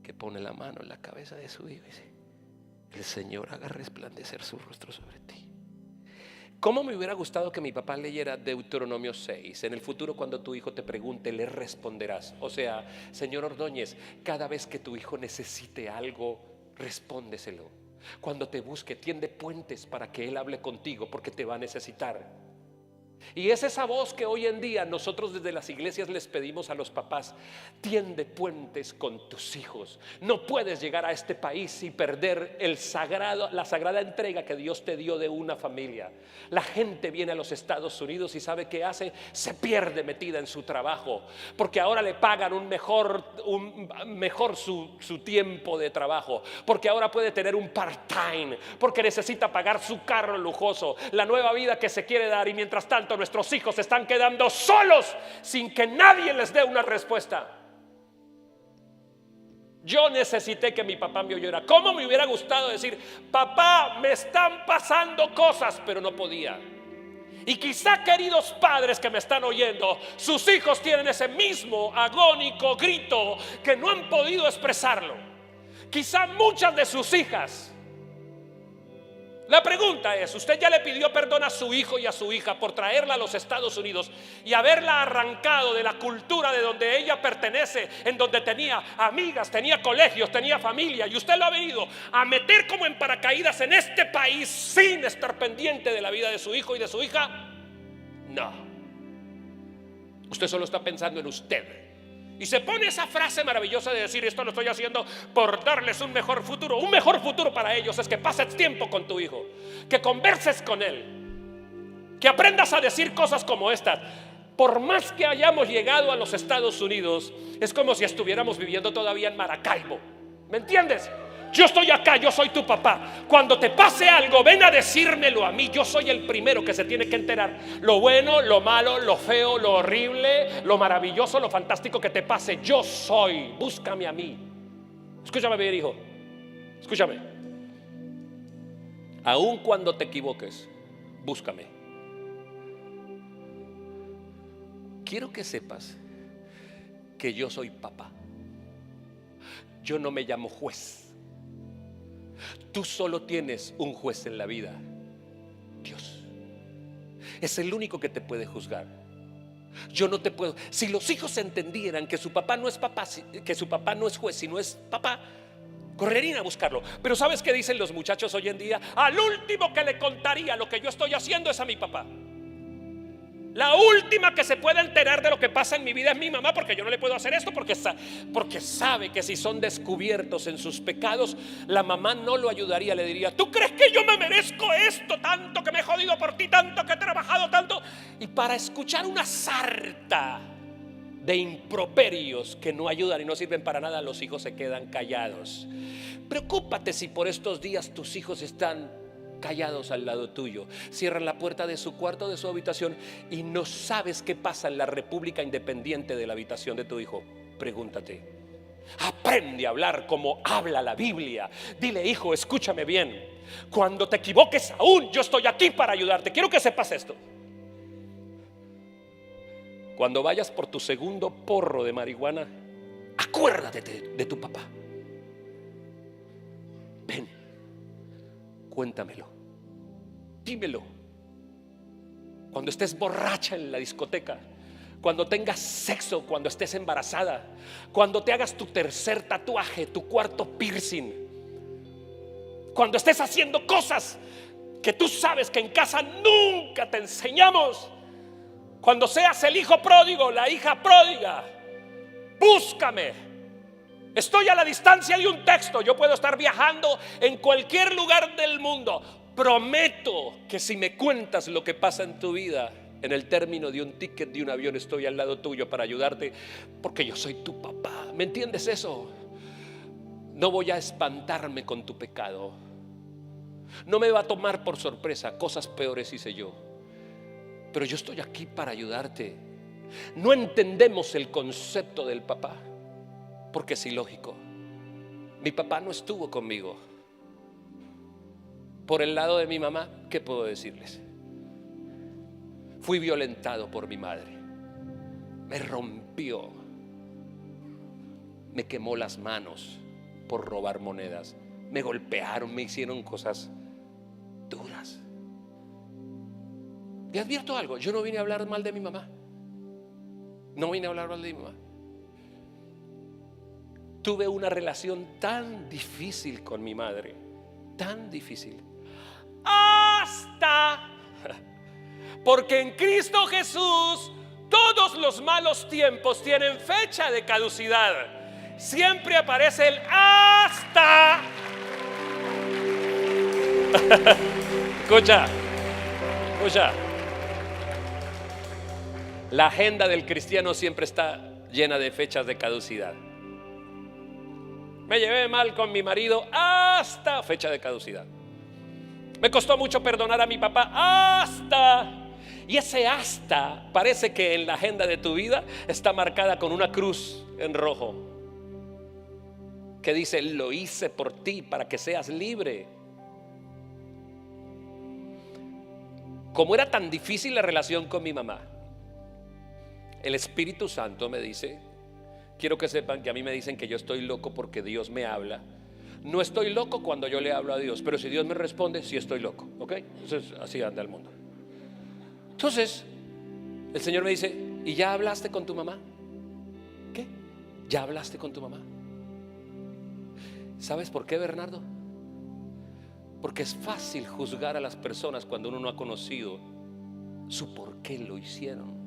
que pone la mano en la cabeza de su hijo y dice: el Señor haga resplandecer su rostro sobre ti? ¿Cómo me hubiera gustado que mi papá leyera Deuteronomio 6? En el futuro, cuando tu hijo te pregunte, le responderás. O sea, señor Ordóñez, cada vez que tu hijo necesite algo, respóndeselo. Cuando te busque, tiende puentes para que él hable contigo, porque te va a necesitar. Y es esa voz que hoy en día nosotros desde las iglesias les pedimos a los papás: tiende puentes con tus hijos. No puedes llegar a este país y perder la sagrada entrega que Dios te dio de una familia. La gente viene a los Estados Unidos y ¿sabe qué hace? Se pierde metida en su trabajo, porque ahora le pagan mejor su tiempo de trabajo, porque ahora puede tener un part-time, porque necesita pagar su carro lujoso, la nueva vida que se quiere dar. Y mientras tanto nuestros hijos se están quedando solos sin que nadie les dé una respuesta. Yo necesité que mi papá me oyera. ¿Cómo me hubiera gustado decir: papá, me están pasando cosas? Pero no podía. Y quizá, queridos padres que me están oyendo, sus hijos tienen ese mismo agónico grito que no han podido expresarlo. Quizá muchas de sus hijas La pregunta es, ¿usted ya le pidió perdón a su hijo y a su hija por traerla a los Estados Unidos y haberla arrancado de la cultura de donde ella pertenece, en donde tenía amigas, tenía colegios, tenía familia, y usted lo ha venido a meter como en paracaídas en este país sin estar pendiente de la vida de su hijo y de su hija? No. Usted solo está pensando en usted. Y se pone esa frase maravillosa de decir: esto lo estoy haciendo por darles un mejor futuro. Un mejor futuro para ellos es que pases tiempo con tu hijo, que converses con él, que aprendas a decir cosas como estas. Por más que hayamos llegado a los Estados Unidos, es como si estuviéramos viviendo todavía en Maracaibo. ¿Me entiendes? Yo estoy acá, yo soy tu papá. Cuando te pase algo, ven a decírmelo a mí. Yo soy el primero que se tiene que enterar. Lo bueno, lo malo, lo feo, lo horrible, lo maravilloso, lo fantástico que te pase. Yo soy, búscame a mí. Escúchame bien, hijo. Escúchame. Aun cuando te equivoques, búscame. Quiero que sepas que yo soy papá. Yo no me llamo juez. Tú solo tienes un juez en la vida, Dios. Es el único que te puede juzgar. Yo no te puedo. Si los hijos entendieran que su papá no es papá, que su papá no es juez, sino es papá, correrían a buscarlo. Pero ¿sabes qué dicen los muchachos hoy en día? Al último que le contaría lo que yo estoy haciendo es a mi papá. La última que se puede enterar de lo que pasa en mi vida es mi mamá, porque yo no le puedo hacer esto, porque sabe que si son descubiertos en sus pecados, la mamá no lo ayudaría. Le diría: ¿tú crees que yo me merezco esto? Tanto que me he jodido por ti, tanto que he trabajado, tanto. Y para escuchar una sarta de improperios que no ayudan y no sirven para nada, los hijos se quedan callados. Preocúpate si por estos días tus hijos están callados al lado tuyo, cierran la puerta de su cuarto, de su habitación, y no sabes qué pasa en la república independiente de la habitación de tu hijo. Pregúntate. Aprende a hablar como habla la Biblia. Dile: hijo, escúchame bien. Cuando te equivoques, aún yo estoy aquí para ayudarte. Quiero que sepas esto. Cuando vayas por tu segundo porro de marihuana, acuérdate de tu papá. Ven, cuéntamelo, dímelo. Cuando estés borracha en la discoteca, cuando tengas sexo, cuando estés embarazada, cuando te hagas tu tercer tatuaje, tu cuarto piercing, cuando estés haciendo cosas que tú sabes que en casa nunca te enseñamos, cuando seas el hijo pródigo, la hija pródiga, búscame. Estoy a la distancia de un texto. Yo puedo estar viajando en cualquier lugar del mundo. Prometo que si me cuentas lo que pasa en tu vida, en el término de un ticket de un avión, estoy al lado tuyo para ayudarte, porque yo soy tu papá. ¿Me entiendes eso? No voy a espantarme con tu pecado. No me va a tomar por sorpresa. Cosas peores hice yo, pero yo estoy aquí para ayudarte. No entendemos el concepto del papá porque es ilógico. Mi papá no estuvo conmigo. Por el lado de mi mamá, ¿qué puedo decirles? Fui violentado por mi madre. Me rompió. Me quemó las manos por robar monedas. Me golpearon, me hicieron cosas duras. Y advierto algo: yo no vine a hablar mal de mi mamá. No vine a hablar mal de mi mamá. Tuve una relación tan difícil con mi madre, tan difícil, hasta porque en Cristo Jesús todos los malos tiempos tienen fecha de caducidad. Siempre aparece el hasta. Escucha. La agenda del cristiano siempre está llena de fechas de caducidad. Me llevé mal con mi marido hasta fecha de caducidad. Me costó mucho perdonar a mi papá hasta. Y ese hasta parece que en la agenda de tu vida está marcada con una cruz en rojo que dice: lo hice por ti para que seas libre. Como era tan difícil la relación con mi mamá, el Espíritu Santo me dice, quiero que sepan que a mí me dicen que yo estoy loco porque Dios me habla, No estoy loco cuando yo le hablo a Dios, pero si Dios me responde, sí estoy loco, ¿ok? Entonces así anda el mundo. Entonces el Señor me dice: ¿y ya hablaste con tu mamá? ¿Qué? ¿Ya hablaste con tu mamá? ¿Sabes por qué, Bernardo? Porque es fácil juzgar a las personas cuando uno no ha conocido su por qué lo hicieron.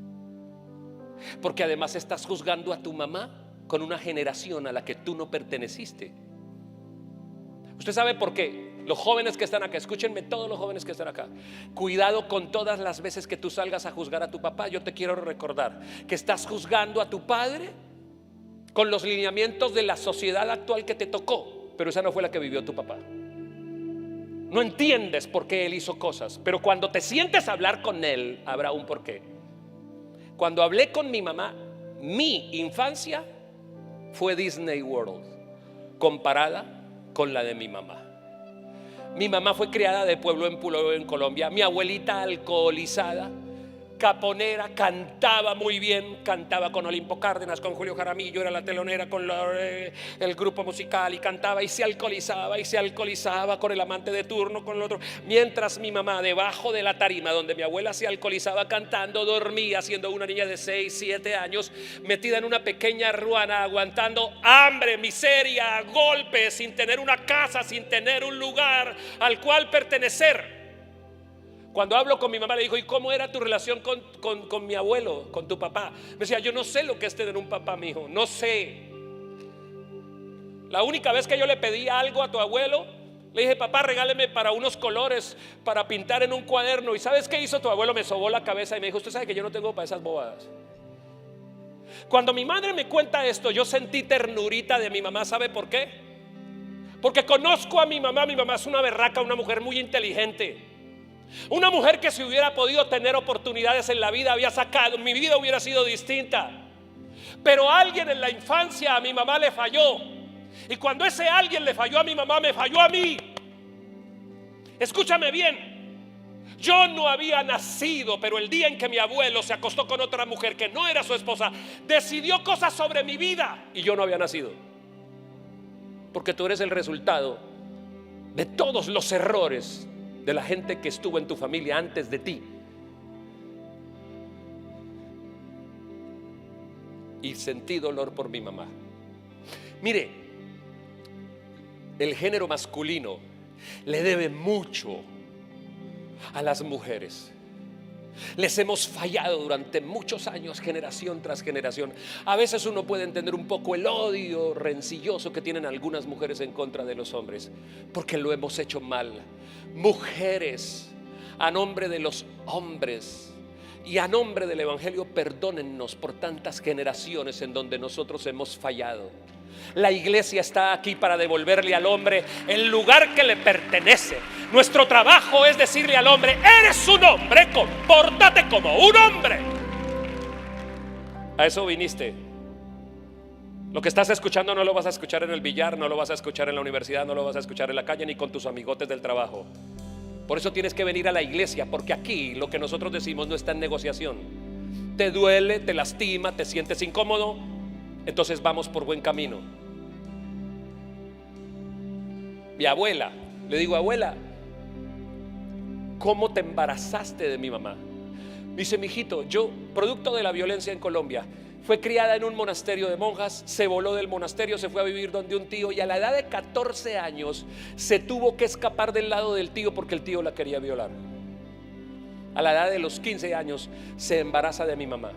Porque además estás juzgando a tu mamá con una generación a la que tú no perteneciste. Usted sabe por qué. Los jóvenes que están acá, escúchenme, todos los jóvenes que están acá, cuidado con todas las veces que tú salgas a juzgar a tu papá. Yo te quiero recordar que estás juzgando a tu padre con los lineamientos de la sociedad actual que te tocó, pero esa no fue la que vivió tu papá. No entiendes por qué él hizo cosas, pero cuando te sientes a hablar con él, habrá un porqué. Cuando hablé con mi mamá, mi infancia fue Disney World comparada con la de mi mamá. Mi mamá fue criada de pueblo en pueblo en Colombia. Mi abuelita alcoholizada, caponera, cantaba muy bien, cantaba con Olimpo Cárdenas, con Julio Jaramillo, era la telonera con el grupo musical, y cantaba y se alcoholizaba con el amante de turno, con el otro. Mientras mi mamá, debajo de la tarima donde mi abuela se alcoholizaba cantando, dormía, siendo una niña de 6, 7 años, metida en una pequeña ruana, aguantando hambre, miseria, golpes, sin tener una casa, sin tener un lugar al cual pertenecer. Cuando hablo con mi mamá, le digo: ¿y cómo era tu relación con mi abuelo, con tu papá? Me decía: yo no sé lo que es tener un papá, mijo, no sé. La única vez que yo le pedí algo a tu abuelo, le dije: papá, regáleme para unos colores para pintar en un cuaderno. ¿Y sabes qué hizo tu abuelo? Me sobó la cabeza y me dijo: usted sabe que yo no tengo para esas bobadas. Cuando mi madre me cuenta esto, yo sentí ternurita de mi mamá. ¿Sabe por qué? Porque conozco a mi mamá. Mi mamá es una berraca, una mujer muy inteligente, una mujer que si hubiera podido tener oportunidades en la vida había sacado, mi vida hubiera sido distinta. Pero alguien en la infancia a mi mamá le falló, y cuando ese alguien le falló a mi mamá, me falló a mí. Escúchame bien, yo no había nacido, pero el día en que mi abuelo se acostó con otra mujer que no era su esposa, decidió cosas sobre mi vida, y yo no había nacido. Porque tú eres el resultado de todos los errores de la gente que estuvo en tu familia antes de ti. Y sentí dolor por mi mamá. Mire, el género masculino le debe mucho a las mujeres. Les hemos fallado durante muchos años, generación tras generación. A veces uno puede entender un poco el odio rencilloso que tienen algunas mujeres en contra de los hombres, porque lo hemos hecho mal. Mujeres, a nombre de los hombres y a nombre del Evangelio, perdónennos por tantas generaciones en donde nosotros hemos fallado. La iglesia está aquí para devolverle al hombre el lugar que le pertenece. Nuestro trabajo es decirle al hombre: eres un hombre, compórtate como un hombre. A eso viniste. Lo que estás escuchando no lo vas a escuchar en el billar, no lo vas a escuchar en la universidad, no lo vas a escuchar en la calle ni con tus amigotes del trabajo. Por eso tienes que venir a la iglesia, porque aquí lo que nosotros decimos no está en negociación. Te duele, te lastima, te sientes incómodo, entonces vamos por buen camino. Mi abuela, le digo: abuela, ¿cómo te embarazaste de mi mamá? Dice: mijito, yo, producto de la violencia en Colombia, fue criada en un monasterio de monjas, se voló del monasterio, se fue a vivir donde un tío, y a la edad de 14 años se tuvo que escapar del lado del tío porque el tío la quería violar. A la edad de los 15 años se embaraza de mi mamá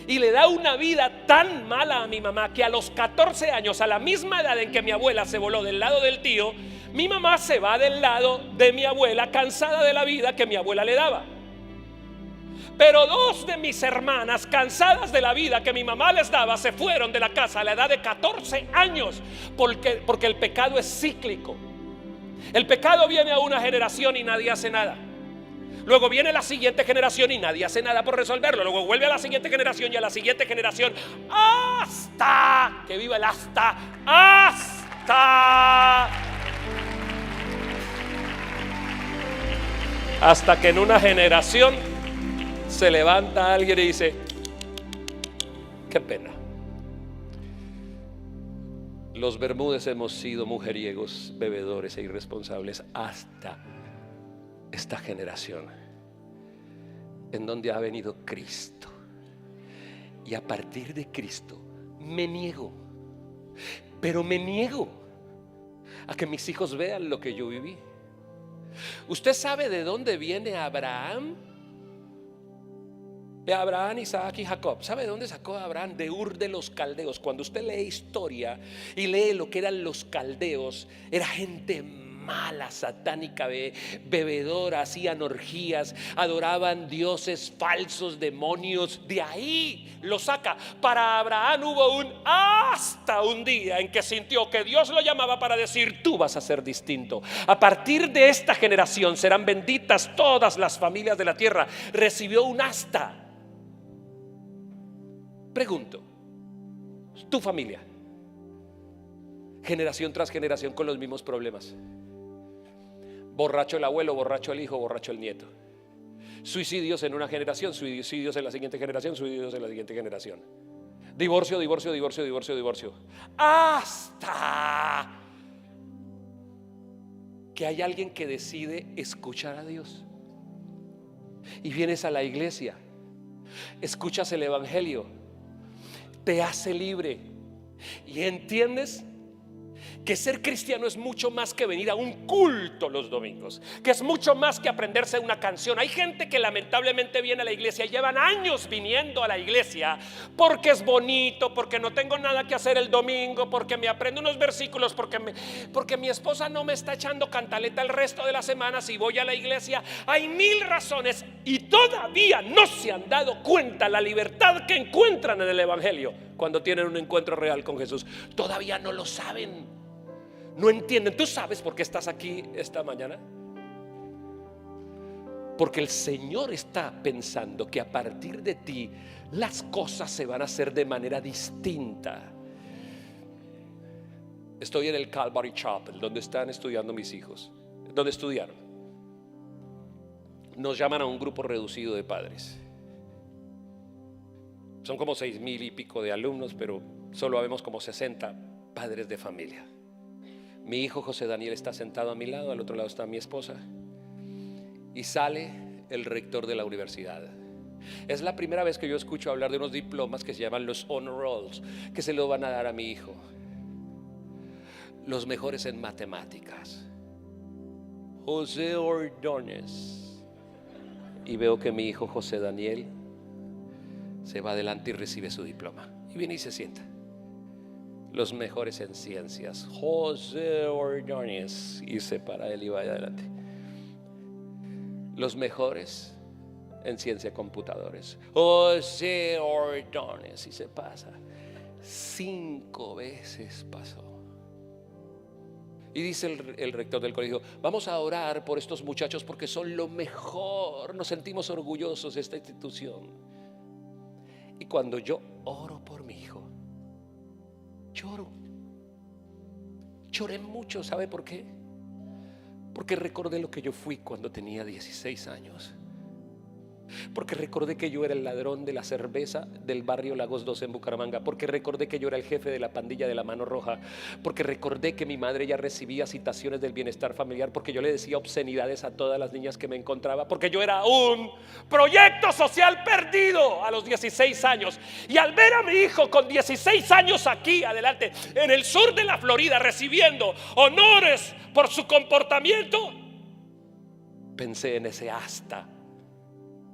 y le da una vida tan mala a mi mamá que a los 14 años, a la misma edad en que mi abuela se voló del lado del tío, mi mamá se va del lado de mi abuela, cansada de la vida que mi abuela le daba. Pero 2 de mis hermanas, cansadas de la vida que mi mamá les daba, se fueron de la casa a la edad de 14 años, porque el pecado es cíclico. El pecado viene a una generación y nadie hace nada. Luego viene la siguiente generación y nadie hace nada por resolverlo. Luego vuelve a la siguiente generación y a la siguiente generación, hasta que viva el hasta que en una generación se levanta alguien y dice: qué pena. Los Bermúdez hemos sido mujeriegos, bebedores e irresponsables hasta esta generación en donde ha venido Cristo. Y a partir de Cristo me niego, pero me niego a que mis hijos vean lo que yo viví. ¿Usted sabe de dónde viene Abraham? De Abraham, Isaac y Jacob. ¿Sabe de dónde sacó Abraham? De Ur de los Caldeos. Cuando usted lee historia y lee lo que eran los caldeos, era gente mala, satánica, bebedora, hacían orgías, adoraban dioses falsos, demonios. De ahí lo saca. Para Abraham hubo hasta un día en que sintió que Dios lo llamaba para decir: tú vas a ser distinto. A partir de esta generación serán benditas todas las familias de la tierra. Recibió un hasta. Pregunto, tu familia, generación tras generación con los mismos problemas. Borracho el abuelo, borracho el hijo, borracho el nieto. Suicidios en una generación, suicidios en la siguiente generación, suicidios en la siguiente generación. Divorcio, divorcio, divorcio, divorcio, divorcio. Hasta que hay alguien que decide escuchar a Dios. Y vienes a la iglesia, escuchas el evangelio, te hace libre y entiendes que ser cristiano es mucho más que venir a un culto los domingos, que es mucho más que aprenderse una canción. Hay gente que lamentablemente viene a la iglesia y llevan años viniendo a la iglesia porque es bonito, porque no tengo nada que hacer el domingo, porque me aprendo unos versículos, porque mi esposa no me está echando cantaleta el resto de la semana si voy a la iglesia. Hay mil razones y todavía no se han dado cuenta la libertad que encuentran en el evangelio cuando tienen un encuentro real con Jesús. Todavía no lo saben. No entienden. ¿Tú sabes por qué estás aquí esta mañana? Porque el Señor está pensando que a partir de ti las cosas se van a hacer de manera distinta. Estoy en el Calvary Chapel, donde están estudiando mis hijos, donde estudiaron. Nos llaman a un grupo reducido de padres. Son como 6,000 y pico de alumnos, pero solo habemos como 60 padres de familia. Mi hijo José Daniel está sentado a mi lado, al otro lado está mi esposa. Y sale el rector de la universidad. Es la primera vez que yo escucho hablar de unos diplomas que se llaman los honor rolls, que se lo van a dar a mi hijo. Los mejores en matemáticas. José Ordóñez. Y veo que mi hijo José Daniel se va adelante y recibe su diploma. Y viene y se sienta. Los mejores en ciencias, José Ordóñez, y se para él y va adelante. Los mejores en ciencia de computadores, José Ordóñez, y se pasa. 5 veces pasó. Y dice el rector del colegio: vamos a orar por estos muchachos porque son lo mejor, nos sentimos orgullosos de esta institución. Y cuando yo oro por mi hijo, lloré mucho. ¿Sabe por qué? Porque recordé lo que yo fui cuando tenía 16 años. Porque recordé que yo era el ladrón de la cerveza del barrio Lagos 12 en Bucaramanga. Porque recordé que yo era el jefe de la pandilla de la Mano Roja. Porque recordé que mi madre ya recibía citaciones del bienestar familiar. Porque yo le decía obscenidades a todas las niñas que me encontraba. Porque yo era un proyecto social perdido a los 16 años. Y al ver a mi hijo con 16 años aquí adelante en el sur de la Florida recibiendo honores por su comportamiento, pensé en ese hasta.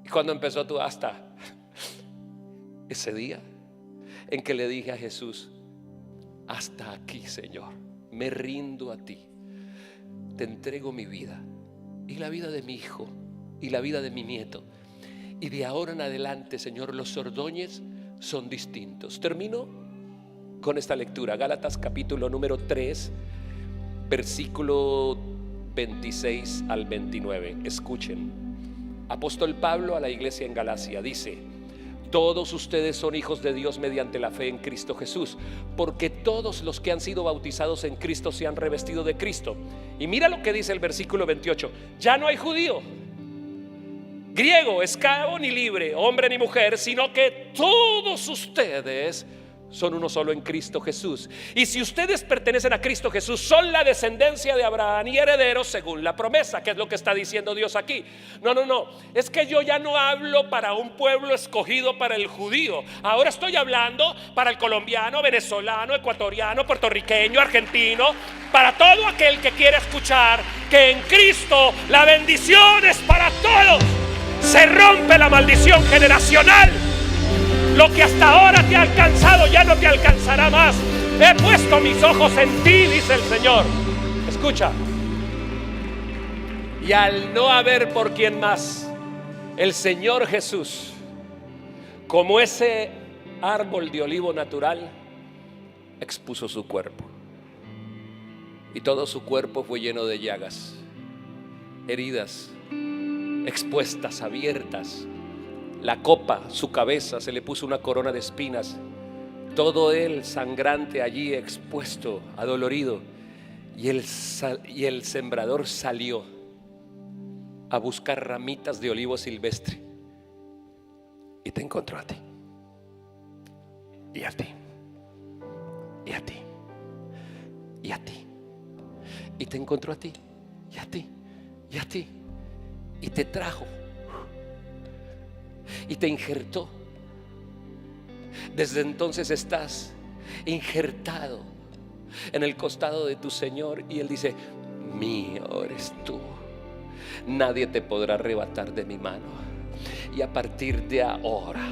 Y cuando empezó tu hasta, ese día en que le dije a Jesús: hasta aquí, Señor, me rindo a ti, te entrego mi vida y la vida de mi hijo y la vida de mi nieto, y de ahora en adelante, Señor, los Ordóñez son distintos. Termino con esta lectura, Gálatas capítulo número 3, versículo 26 al 29. Escuchen. Apóstol Pablo a la iglesia en Galacia dice: todos ustedes son hijos de Dios mediante la fe en Cristo Jesús, porque todos los que han sido bautizados en Cristo se han revestido de Cristo. Y mira lo que dice el versículo 28: ya no hay judío, griego, esclavo ni libre, hombre ni mujer, sino que todos ustedes son uno solo en Cristo Jesús. Y si ustedes pertenecen a Cristo Jesús, son la descendencia de Abraham y herederos según la promesa. ¿Qué es lo que está diciendo Dios aquí? No, es que yo ya no hablo para un pueblo escogido, para el judío. Ahora estoy hablando para el colombiano, venezolano, ecuatoriano, puertorriqueño, argentino, para todo aquel que quiere escuchar que en Cristo la bendición es para todos. Se rompe la maldición generacional. Lo que hasta ahora te ha alcanzado ya no te alcanzará más. He puesto mis ojos en ti, dice el Señor. Escucha. Y al no haber por quien más, el Señor Jesús, como ese árbol de olivo natural, expuso su cuerpo. Y todo su cuerpo fue lleno de llagas, heridas, expuestas, abiertas. La copa, su cabeza, se le puso una corona de espinas. Todo él sangrante allí expuesto, adolorido. Y el sembrador salió a buscar ramitas de olivo silvestre. Y te encontró a ti. Y a ti. Y a ti. Y a ti. Y te encontró a ti. Y a ti. Y a ti. Y te trajo. Y te injertó. Desde entonces estás injertado en el costado de tu Señor. Y Él dice: mío eres tú, nadie te podrá arrebatar de mi mano. Y a partir de ahora,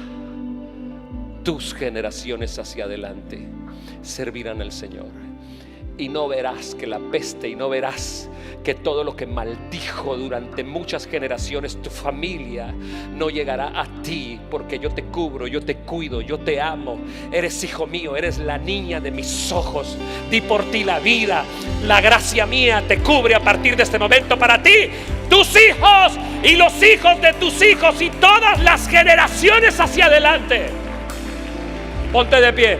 tus generaciones hacia adelante servirán al Señor. Y no verás que la peste, y no verás que todo lo que maldijo durante muchas generaciones tu familia no llegará a ti, porque yo te cubro, yo te cuido, yo te amo. Eres hijo mío, eres la niña de mis ojos. Di por ti la vida. La gracia mía te cubre a partir de este momento para ti, tus hijos y los hijos de tus hijos y todas las generaciones hacia adelante. Ponte de pie,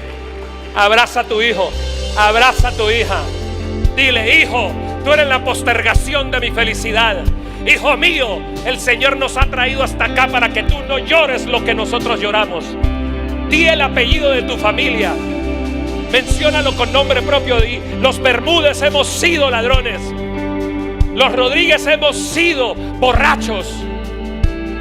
abraza a tu hijo, abraza a tu hija. Dile: hijo, tú eres la postergación de mi felicidad. Hijo mío, el Señor nos ha traído hasta acá para que tú no llores lo que nosotros lloramos. Di el apellido de tu familia, menciónalo con nombre propio. Di: los Bermúdez hemos sido ladrones, los Rodríguez hemos sido borrachos,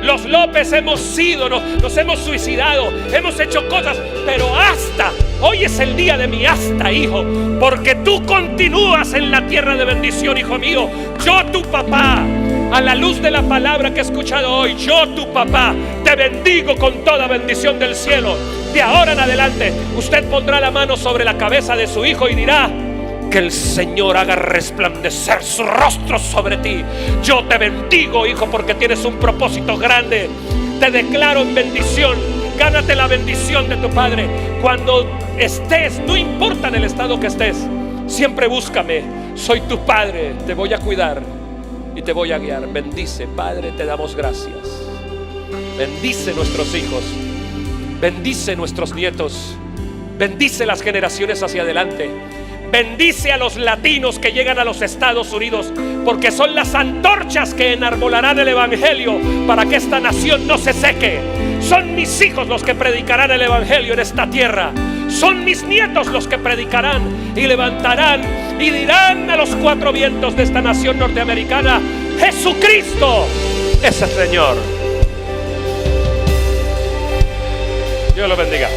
los López hemos sido, nos hemos suicidado, hemos hecho cosas, pero hasta hoy es el día de mi hasta, hijo, porque tú continúas en la tierra de bendición, hijo mío. Yo, tu papá, a la luz de la palabra que he escuchado hoy, yo, tu papá, te bendigo con toda bendición del cielo. De ahora en adelante, usted pondrá la mano sobre la cabeza de su hijo y dirá: que el Señor haga resplandecer su rostro sobre ti. Yo te bendigo, hijo, porque tienes un propósito grande. Te declaro en bendición. Gánate la bendición de tu Padre. Cuando estés, no importa en el estado que estés, siempre búscame. Soy tu Padre, te voy a cuidar y te voy a guiar. Bendice, Padre, te damos gracias. Bendice nuestros hijos, bendice nuestros nietos, bendice las generaciones hacia adelante. Bendice a los latinos que llegan a los Estados Unidos, porque son las antorchas que enarbolarán el Evangelio para que esta nación no se seque. Son mis hijos los que predicarán el Evangelio en esta tierra. Son mis nietos los que predicarán y levantarán y dirán a los cuatro vientos de esta nación norteamericana: Jesucristo es el Señor. Dios lo bendiga.